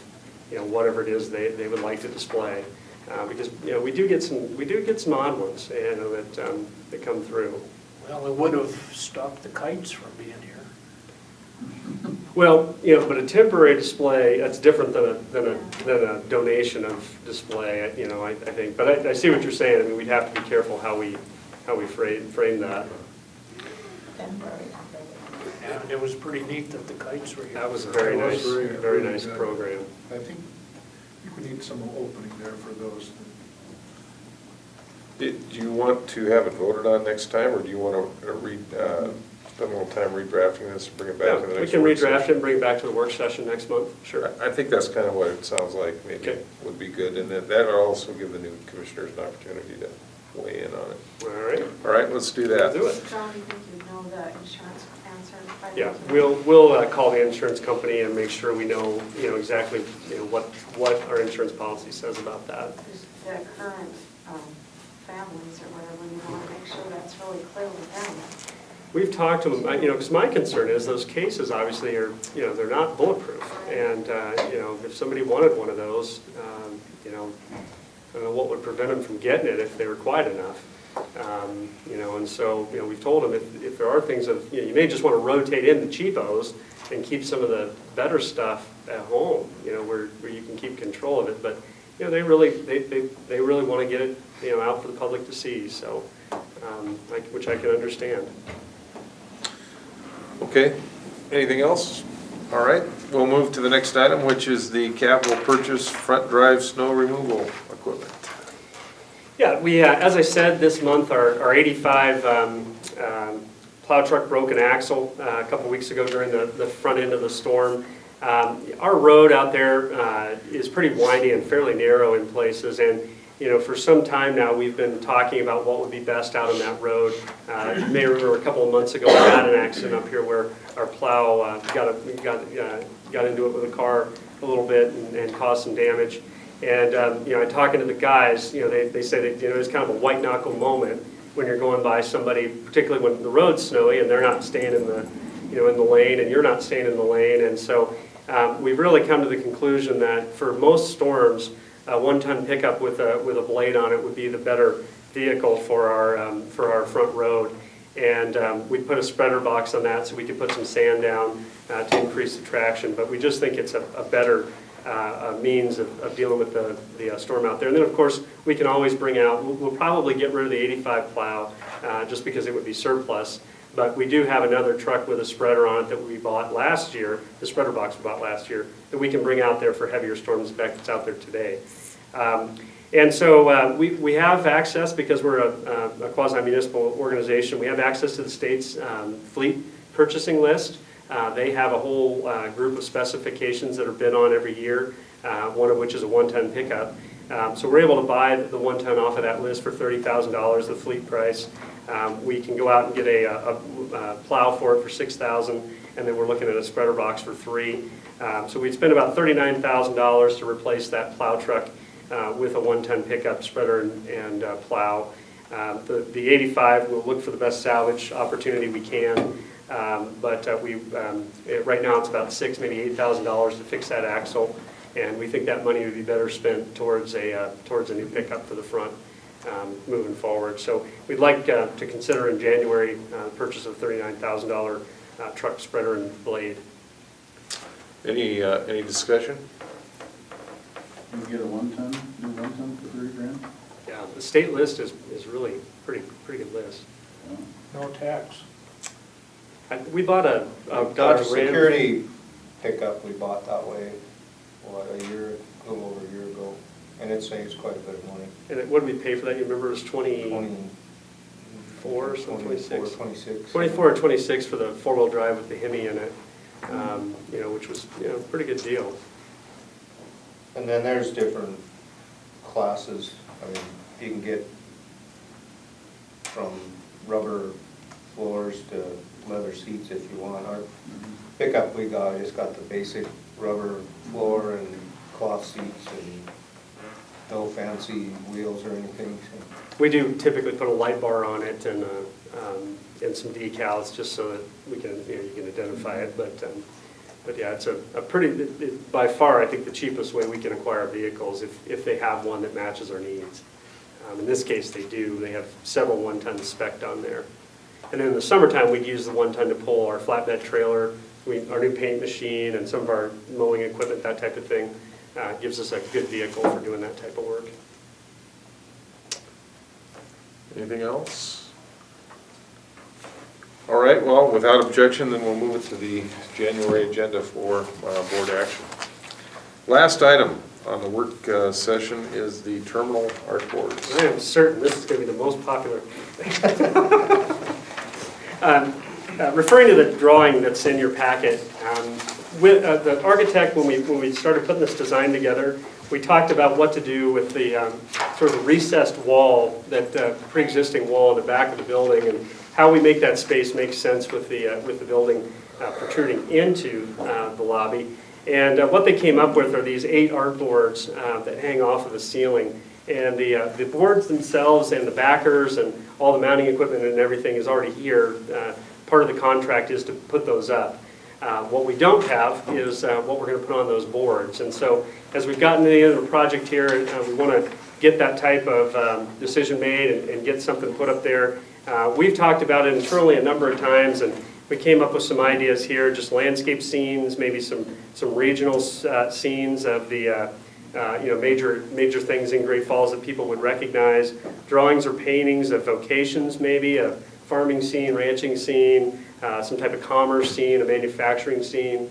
whatever it is they would like to display. Because, we do get some odd ones, that come through. Well, it would have stopped the kites from being here. Well, but a temporary display, that's different than a donation of display, I think. But I see what you're saying. I mean, we'd have to be careful how we frame that. And it was pretty neat that the kites were here. That was a very That was nice, very, very very nice good. program. I think we need some opening there for those. Do you want to have it voted on next time, or do you want to spend a little time redrafting this and bring it back Yeah, to the we next can work redraft it session? and bring it back to the work session next month, sure. I think that's kind of what it sounds like, maybe Okay. would be good, and that'll also give the new commissioners an opportunity to weigh in on it. All right, All right, let's do that. do it. John, you think you know the insurance answer? by the Yeah, way? we'll call the insurance company and make sure we know, exactly, what our insurance policy says about that. Just the current families or whatever, you want to make sure that's really clear with them. We've talked to them, because my concern is those cases obviously are, they're not bulletproof. And, if somebody wanted one of those, I don't know what would prevent them from getting it if they were quiet enough. And so, we've told them if there are things of, you may just want to rotate in the cheapos and keep some of the better stuff at home, where you can keep control of it. But, they really want to get it, out for the public to see, so, which I can understand. Okay, anything else? All right, we'll move to the next item, which is the capital purchase front drive snow removal equipment. Yeah, we, as I said, this month, our 85 plow truck broke an axle a couple weeks ago during the front end of the storm. Our road out there is pretty windy and fairly narrow in places, and for some time now we've been talking about what would be best out on that road. You may remember a couple of months ago we had an accident up here where our plow got into it with a car a little bit and caused some damage. And talking to the guys, they say that it's kind of a white knuckle moment when you're going by somebody, particularly when the road's snowy and they're not staying in the in the lane and you're not staying in the lane. And so we've really come to the conclusion that for most storms, a 1-ton pickup with a blade on it would be the better vehicle for our front road. And we put a spreader box on that so we could put some sand down to increase the traction. But we just think it's a better means of dealing with the storm out there. And then, of course, we can always bring out, we'll probably get rid of the 85 plow just because it would be surplus. But we do have another truck with a spreader on it that we bought last year, the spreader box we bought last year, that we can bring out there for heavier storms. In fact, it's out there today. And so we have access, because we're a quasi-municipal organization, we have access to the state's fleet purchasing list. They have a whole group of specifications that are bid on every year, one of which is a 1-ton pickup. So we're able to buy the 1-ton off of that list for $30,000, the fleet price. We can go out and get a plow for it for $6,000, and then we're looking at a spreader box for $3,000. So we'd spend about $39,000 to replace that plow truck with a 1-ton pickup, spreader, and plow. The 85, we'll look for the best salvage opportunity we can. But right now it's about $6,000, maybe $8,000 to fix that axle, and we think that money would be better spent towards a new pickup for the front moving forward. So we'd like to consider in January the purchase of $39,000 truck, spreader, and blade. Any discussion? You can get a 1-ton, new 1-ton for $30,000? Yeah, the state list is really pretty good list. No tax. We bought a Our Dodge Ram. security pickup we bought that way, a little over a year ago, and it saves quite a bit of money. And what did we pay for that? You remember it was 24 or something, 26? 24 or 26 for the 4-wheel drive with the Hemi in it, which was a pretty good deal. And then there's different classes. I mean, you can get from rubber floors to leather seats if you want. Our pickup we got, just got the basic rubber floor and cloth seats and no fancy wheels or anything. So. We do typically put a light bar on it and some decals just so that we can you can identify it. But yeah, it's a pretty, by far I think the cheapest way we can acquire vehicles if they have one that matches our needs. In this case they do. They have several 1-tons spec'd on there. And then in the summertime, we'd use the 1-ton to pull our flatbed trailer, our new paint machine, and some of our mowing equipment, that type of thing. Gives us a good vehicle for doing that type of work. Anything else? All right, well, without objection, then we'll move it to the January agenda for board action. Last item on the work session is the terminal artboards. I am certain this is going to be the most popular. Referring to the drawing that's in your packet, with the architect, when we started putting this design together, we talked about what to do with the sort of recessed wall, that pre-existing wall in the back of the building, and how we make that space make sense with the building protruding into the lobby. And what they came up with are these 8 artboards that hang off of the ceiling. And the boards themselves and the backers and all the mounting equipment and everything is already here. Part of the contract is to put those up. What we don't have is what we're going to put on those boards. And so as we've gotten to the end of the project here, we want to get that type of decision made and get something put up there. We've talked about it internally a number of times, and we came up with some ideas here, just landscape scenes, maybe some regional scenes of the major things in Great Falls that people would recognize. Drawings or paintings of vocations, maybe a farming scene, ranching scene, some type of commerce scene, a manufacturing scene.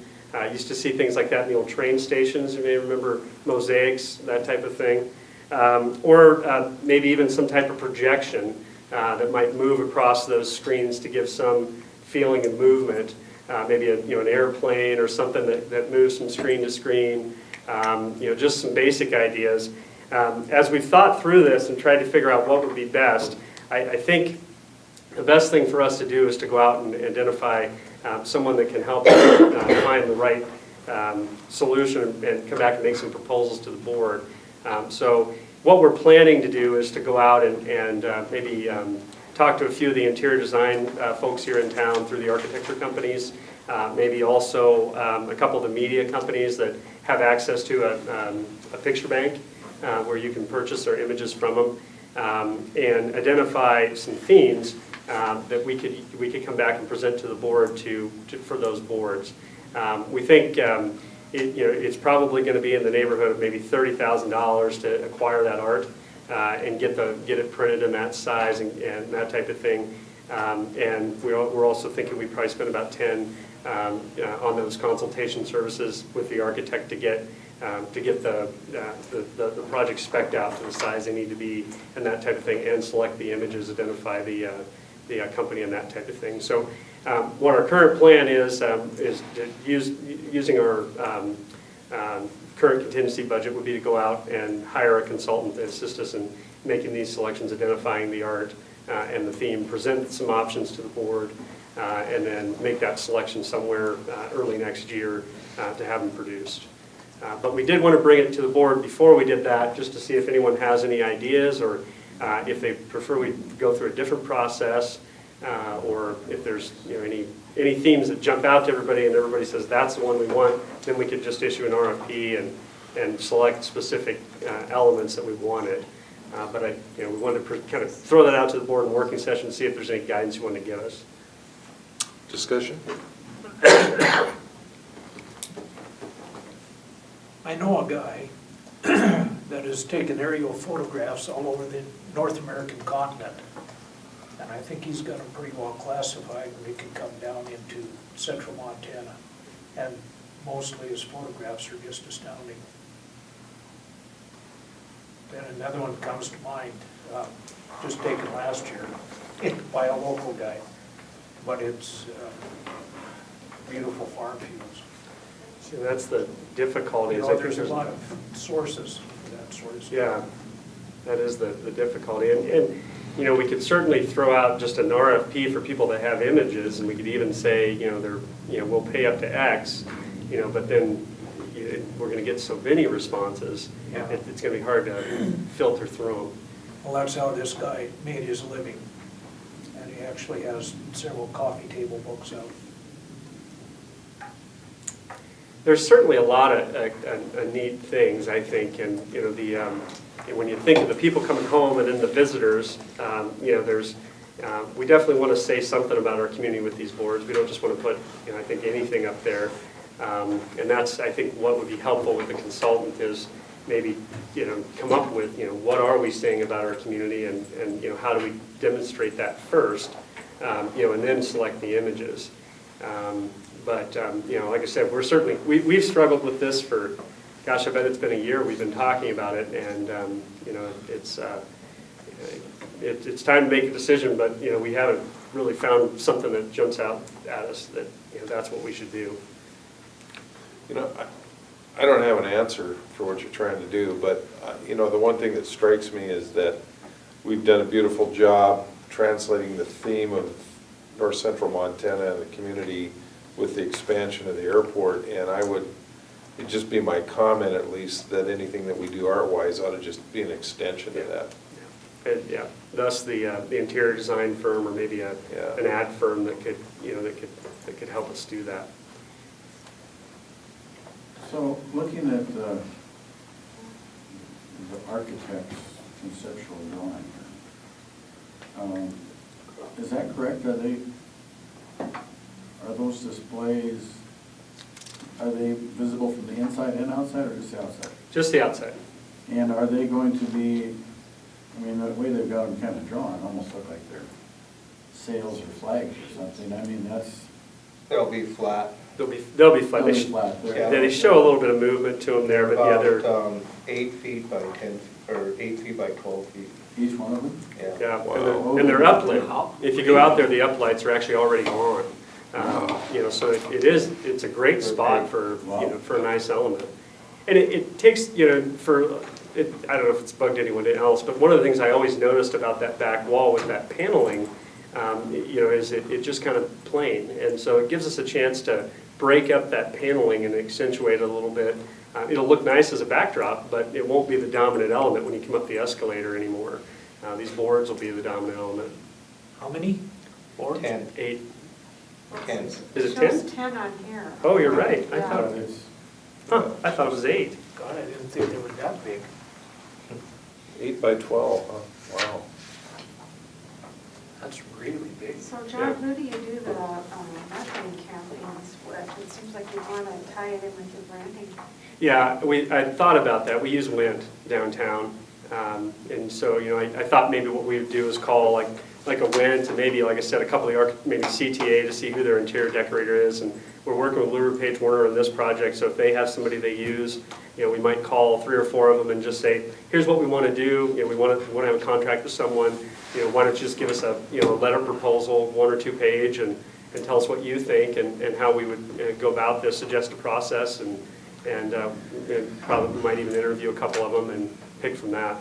Used to see things like that in the old train stations. You may remember mosaics, that type of thing. Or maybe even some type of projection that might move across those screens to give some feeling and movement. Maybe an airplane or something that moves from screen to screen. Just some basic ideas. As we've thought through this and tried to figure out what would be best, I think the best thing for us to do is to go out and identify someone that can help find the right solution and come back and make some proposals to the board. So what we're planning to do is to go out and maybe talk to a few of the interior design folks here in town through the architecture companies, maybe also a couple of the media companies that have access to a picture bank where you can purchase their images from them, and identify some themes that we could come back and present to the board for those boards. We think it's probably going to be in the neighborhood of maybe $30,000 to acquire that art and get it printed in that size and that type of thing. And we're also thinking we probably spend about 10 on those consultation services with the architect to get the project spec'd out to the size they need to be and that type of thing, and select the images, identify the company and that type of thing. So what our current plan is using our current contingency budget would be to go out and hire a consultant to assist us in making these selections, identifying the art and the theme, present some options to the board, and then make that selection somewhere early next year to have them produced. But we did want to bring it to the board before we did that, just to see if anyone has any ideas, or if they prefer we go through a different process, or if there's any themes that jump out to everybody and everybody says that's the one we want, then we could just issue an RFP and select specific elements that we wanted. But we wanted to kind of throw that out to the board in working session and see if there's any guidance you want to give us. Discussion? I know a guy that has taken aerial photographs all over the North American continent. And I think he's got them pretty well classified, and he can come down into central Montana. And mostly his photographs are just astounding. Then another one comes to mind, just taken last year by a local guy. But it's beautiful farm fields. See, that's the difficulty. There's a lot of sources for that sort of stuff. Yeah, that is the difficulty. And we could certainly throw out just an RFP for people that have images, and we could even say, we'll pay up to X, but then we're going to get so many responses, Yeah. It's going to be hard to filter through them. Well, that's how this guy made his living. And he actually has several coffee table books out. There's certainly a lot of neat things, I think, and when you think of the people coming home and then the visitors, we definitely want to say something about our community with these boards. We don't just want to put, I think, anything up there. And that's, I think, what would be helpful with the consultant is maybe, come up with, what are we saying about our community, and how do we demonstrate that first, and then select the images. But like I said, we've struggled with this for, gosh, I bet it's been a year we've been talking about it, and it's time to make a decision, but we haven't really found something that jumps out at us that that's what we should do. I don't have an answer for what you're trying to do, but the one thing that strikes me is that we've done a beautiful job translating the theme of North Central Montana and the community with the expansion of the airport, and it'd just be my comment at least that anything that we do art-wise ought to just be an extension of that. Yeah, thus the interior design firm, or maybe an ad firm that could help us do that. So looking at the architect's conceptual drawing, is that correct? are those displays, are they visible from the inside and outside, or just the outside? Just the outside. And are they going to be, I mean, the way they've got them kind of drawn, almost look like they're sails or flags or something. I mean, that's. They'll be flat. They'll be flat. They'll be flat. Yeah, they show a little bit of movement to them there, but yeah, they're, About 8 feet by 10, or 8 feet by 12 feet. Each one of them? Yeah. yeah, Wow. and they're uplit. If you go out there, the uplights are actually already on. You know, so it's a great spot for, you know, for a nice element. And it takes, you know, I don't know if it's bugged anyone else, but one of the things I always noticed about that back wall with that paneling, you know, is it just kind of plain. And so it gives us a chance to break up that paneling and accentuate it a little bit. It'll look nice as a backdrop, but it won't be the dominant element when you come up the escalator anymore. These boards will be the dominant element. How many boards? 10. 8. 10. Is it Shows 10? 10 on here. Oh, you're right. I Yeah. thought it was 8. God, I didn't think they were that big. 8 by 12, huh? Wow. That's really big. So John, who do you do the marketing campaigns with? It seems like you want to tie it in with your branding. Yeah, I thought about that. We use Wind downtown. And so, you know, I thought maybe what we would do is call like a Wind to maybe, like I said, a couple of maybe CTA to see who their interior decorator is. And we're working with Lou Page Warner on this project, so if they have somebody they use, you know, we might call 3 or 4 of them and just say, here's what we want to do. You know, we want to have a contract with someone. You know, why don't you just give us a, you know, a letter proposal, 1 or 2 page, and tell us what you think and how we would go about this, suggest a process, and probably might even interview a couple of them and pick from that.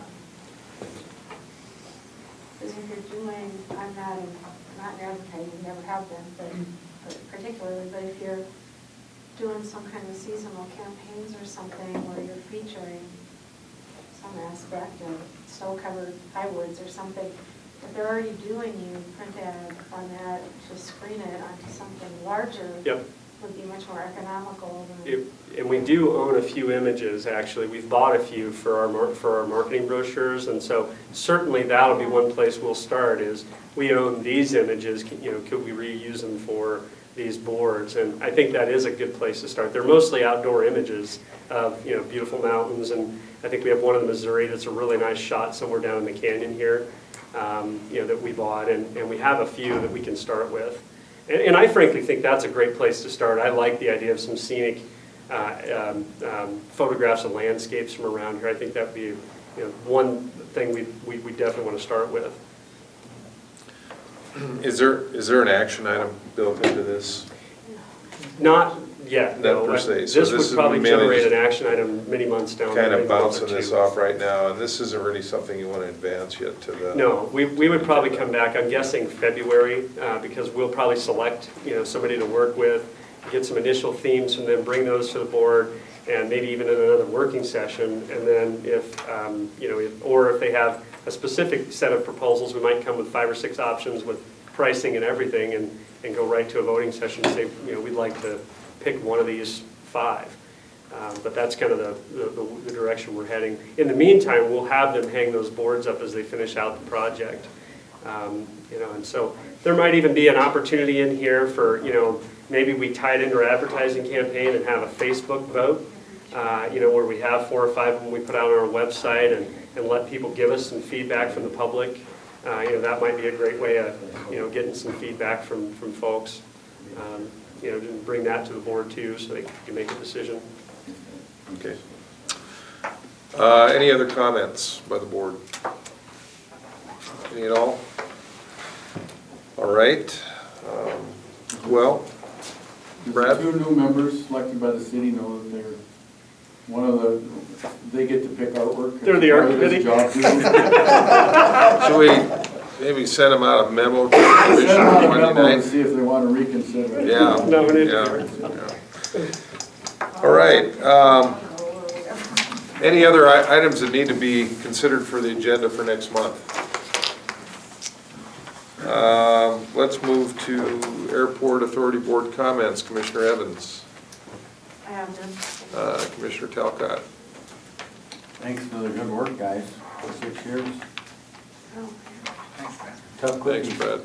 Because if you're doing, I'm not in advertising, never have been, but particularly, but if you're doing some kind of seasonal campaigns or something where you're featuring some aspect of snow-covered highwoods or something, if they're already doing you print ad on that, to screen it onto something larger. Yep. Would be much more economical than. And we do own a few images, actually. We've bought a few for our marketing brochures, and so certainly that'll be one place we'll start is we own these images, you know, could we reuse them for these boards? And I think that is a good place to start. They're mostly outdoor images of, you know, beautiful mountains, and I think we have one in the Missouri that's a really nice shot somewhere down in the canyon here, you know, that we bought, and we have a few that we can start with. And I frankly think that's a great place to start. I like the idea of some scenic photographs of landscapes from around here. I think that would be, you know, one thing we definitely want to start with. Is there an action item built into this? Not yet, no. Not per se. So This this would is probably mainly generate just an action item many months down the Kind line. of bouncing this off right now, and this isn't really something you want to advance yet to the... No, we would probably come back, I'm guessing February, because we'll probably select, you know, somebody to work with, get some initial themes from them, bring those to the board, and maybe even in another working session. And then if, you know, or if they have a specific set of proposals, we might come with 5 or 6 options with pricing and everything, and go right to a voting session and say, you know, we'd like to pick one of these 5. But that's kind of the direction we're heading. In the meantime, we'll have them hang those boards up as they finish out the project. You know, and so there might even be an opportunity in here for, you know, maybe we tie it into our advertising campaign and have a Facebook vote, you know, where we have 4 or 5 of them we put out on our website and let people give us some feedback from the public. You know, that might be a great way of, you know, getting some feedback from folks. You know, and bring that to the board too, so they can make a decision. Okay. Any other comments by the board? Any at all? All right. Well, Brad? 2 new members selected by the city know that they're they get to pick artwork. They're the art committee. Should we maybe send them out a memo to the Send commission them out a on memo Monday and night? see if they want to reconsider. Yeah. No, we need All right. Any other items that need to be considered for the agenda for next month? Let's move to Airport Authority Board comments. Commissioner Evans. I have none. Commissioner Talcott. Thanks for the good work, guys, for 6 years. Oh, Tough Thanks, cookie. Brad.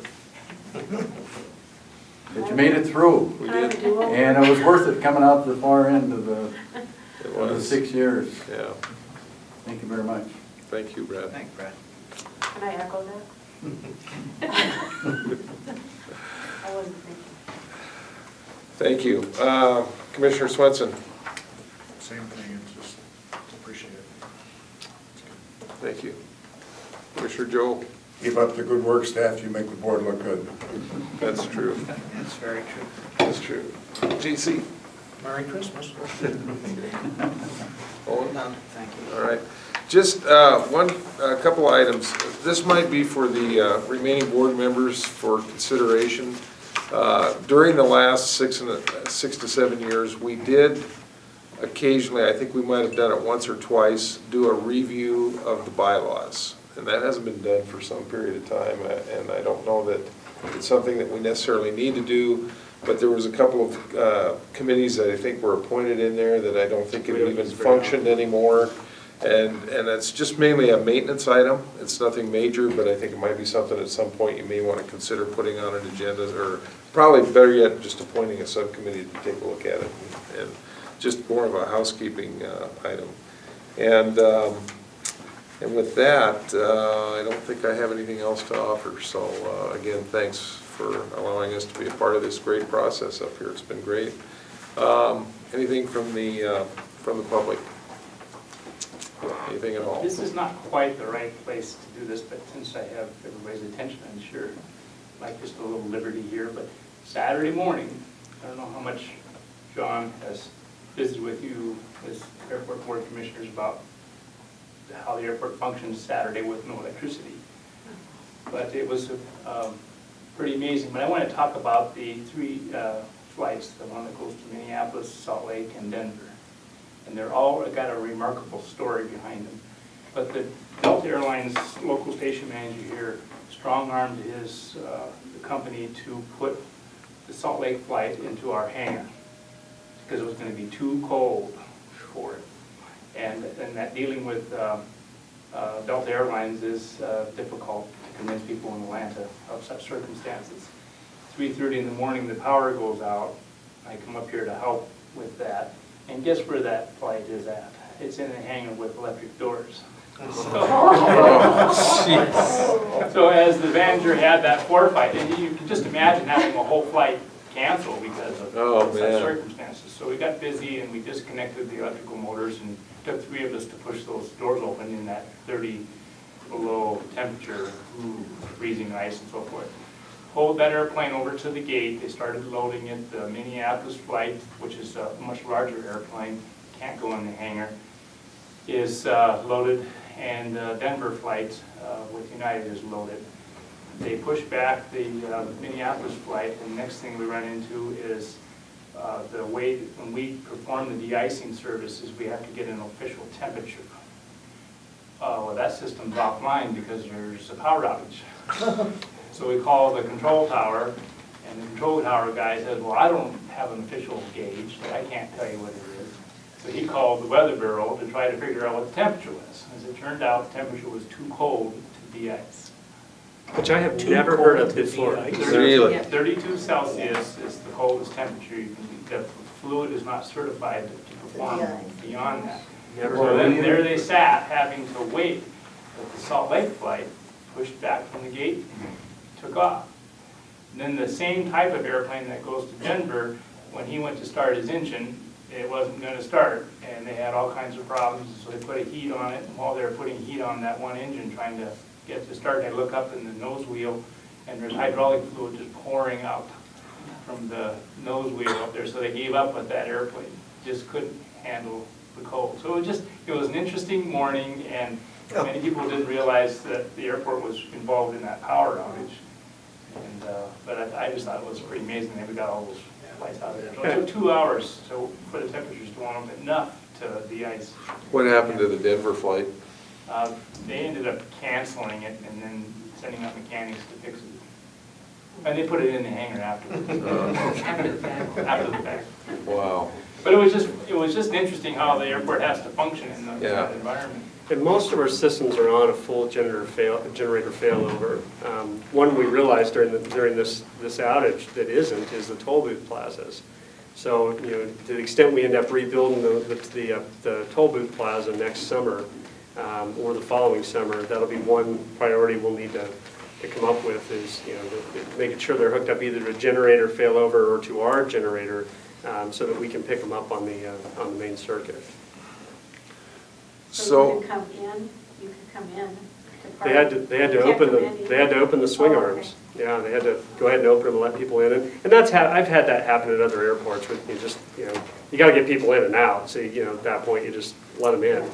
But you made it through. We Kind of did. a do-over. And it was worth it coming out to the far end of the It of the was. 6 years. Yeah, Thank you very much. thank you, Brad. Thanks, Brad. Can I echo that? I wasn't thinking. Thank you. Commissioner Swenson, Same thing, it's just, appreciate it. thank you. Commissioner Joe, Keep up the good work, staff, you make the board look good. that's true, That's very true. that's true. GC? Merry Christmas. Owen? None, thank you. All right. Just a couple items. This might be for the remaining board members for consideration. During the last 6 to 7 years, we did occasionally, I think we might have done it once or twice, do a review of the bylaws. And that hasn't been done for some period of time, and I don't know that it's something that we necessarily need to do, but there was a couple of committees that I think were appointed in there that I don't think have even functioned anymore. And it's just mainly a maintenance item. It's nothing major, but I think it might be something at some point you may want to consider putting on an agenda, or probably better yet, just appointing a subcommittee to take a look at it, and just more of a housekeeping item. And with that, I don't think I have anything else to offer. So again, thanks for allowing us to be a part of this great process up here. It's been great. Anything from the public? Anything at all? This is not quite the right place to do this, but since I have everybody's attention, I'm sure, like just a little liberty here, but Saturday morning, I don't know how much John has visited with you as airport board commissioners about how the airport functions Saturday with no electricity. But it was pretty amazing. But I want to talk about the three flights, the one that goes to Minneapolis, Salt Lake, and Denver. And they're all got a remarkable story behind them. But the Delta Airlines local station manager here strong-armed his the company to put the Salt Lake flight into our hangar because it was going to be too cold for it. And that dealing with Delta Airlines is difficult to convince people in Atlanta of such circumstances. 3:30 in the morning, the power goes out. I come up here to help with that. And guess where that flight is at? It's in a hangar with electric doors. So as the manager had that foresight, and you can just imagine having a whole flight canceled because of such circumstances. So we got busy and we disconnected the electrical motors and took 3 of us to push those doors open in that 30 below temperature, freezing ice and so forth. Pulled that airplane over to the gate. They started loading it. The Minneapolis flight, which is a much larger airplane, can't go in the hangar, is loaded, and Denver flight with United is loaded. They push back the Minneapolis flight, and the next thing we run into is the way when we perform the de-icing services, we have to get an official temperature. Well, that system's offline because there's a power outage. So we call the control tower, and the control tower guy says, well, I don't have an official gauge, so I can't tell you what it is. So he called the Weather Bureau to try to figure out what the temperature was. As it turned out, the temperature was too cold to de-ice. Which I have never heard of before. Really? 32 Celsius is the coldest temperature you can be. The fluid is not certified to perform beyond that. So then there they sat, having to wait with the Salt Lake flight, pushed back from the gate, took off. And then the same type of airplane that goes to Denver, when he went to start his engine, it wasn't going to start, and they had all kinds of problems, so they put a heat on it, and while they were putting heat on that one engine, trying to get it to start, they look up in the nose wheel, and there's hydraulic fluid just pouring out from the nose wheel up there, so they gave up with that airplane, just couldn't handle the cold. So it was an interesting morning, and many people didn't realize that the airport was involved in that power outage. And, but I just thought it was pretty amazing that we got all those flights out of there. So it took 2 hours for the temperatures to warm up enough to de-ice. What happened to the Denver flight? They ended up canceling it and then sending out mechanics to fix it. And they put it in the hangar afterwards. After the fact. Wow. But it was just interesting how the airport has to function in that environment. And most of our systems are on a full generator failover. One we realized during this outage that isn't is the toll booth plazas. So, to the extent we end up rebuilding the toll booth plaza next summer or the following summer, that'll be one priority we'll need to come up with is, making sure they're hooked up either to a generator failover or to our generator so that we can pick them up on the main circuit. So you could come in, you could come in to park. They had to You can't open come in either? they had to open the swing Oh, okay. arms. Yeah, they had to go ahead and open them and let people in. And that's I've had that happen at other airports with you got to get people in and out. So, at that point you just let them in,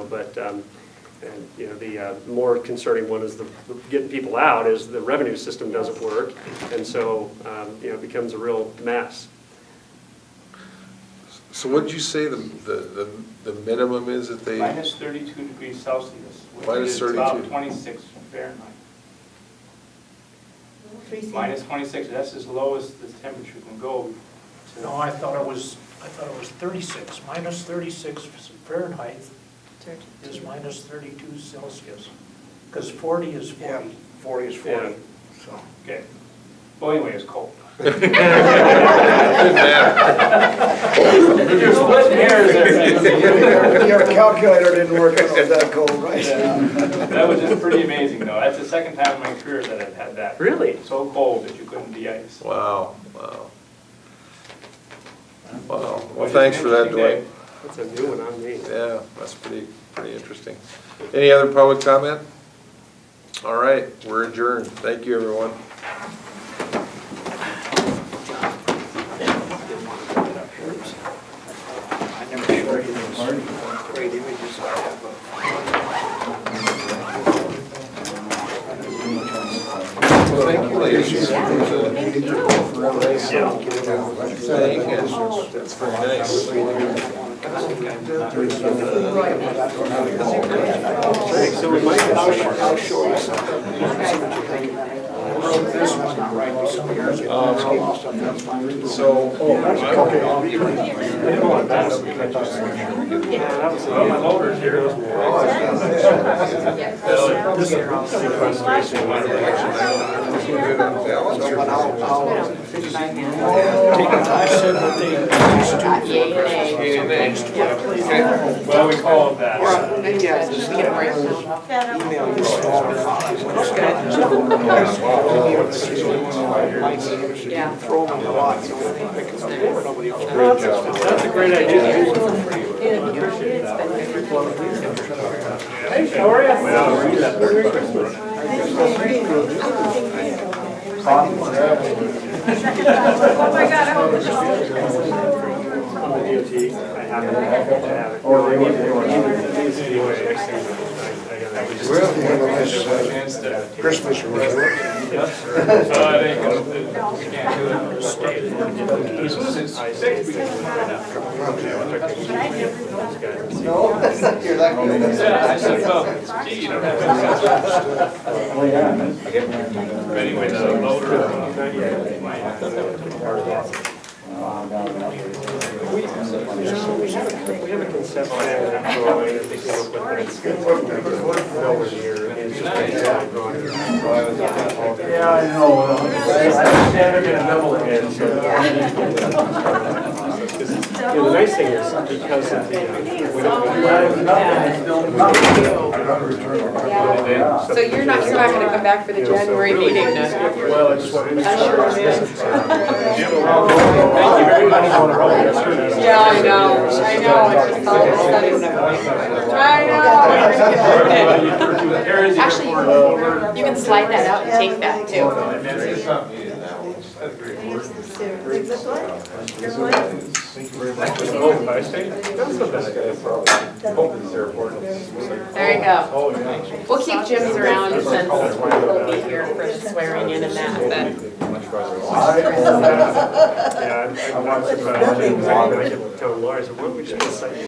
but the more concerning one is the getting people out is the revenue system doesn't work. And so, it becomes a real mess. So what did you say the minimum is that they? Minus 32 degrees Celsius, which Minus is 32. about 26 Fahrenheit. Minus 26, that's as low as the temperature can go. No, I thought it was 36, minus 36 Fahrenheit is minus 32 Celsius, because 40 is 40. Yeah, 40 is 40, Yeah. so. Okay. Well, anyway, it's cold. Didn't matter. You're splitting hairs there. Your calculator didn't work when it was that cold, right? That was just pretty amazing, though. That's the second time in my career that I've had that. Really? So cold that you couldn't de-ice. Wow, wow. Wow, well, thanks for that, Dwayne. That's a new one on me. Yeah, that's pretty interesting. Any other public comment? All right, we're adjourned. Thank you, everyone. I never showed you those great images I have of. Thank you, ladies. That's very nice. So we might I'll show you something. I wrote this one right some years ago. So, My loader's here. I said what they used to. Well, we call it that. Email you smaller copies. Throw them in the lot, so when they pick them up, nobody else. That's a great idea. Hey, how are you? Oh my God, I hope it's all. On the DOT, I have it. No, I need Christmas or whatever. You're lucky. Well, yeah. Anyway, the loader. We have a concept plan and a drawing, I think we'll put that over here. It's just a drawing. Yeah, I know. The nice thing is, because of the, So you're not gonna come back for the January meeting then? well, it's what it is. Thank you very much. Yeah, I know, it's just all of a sudden. I know. Actually, you can slide that out and take that too. There you go. We'll keep Jim's around since he'll be here for the swearing in and that, but. Yeah, I'm not surprised. I kept telling Laura, I said, why don't we just decide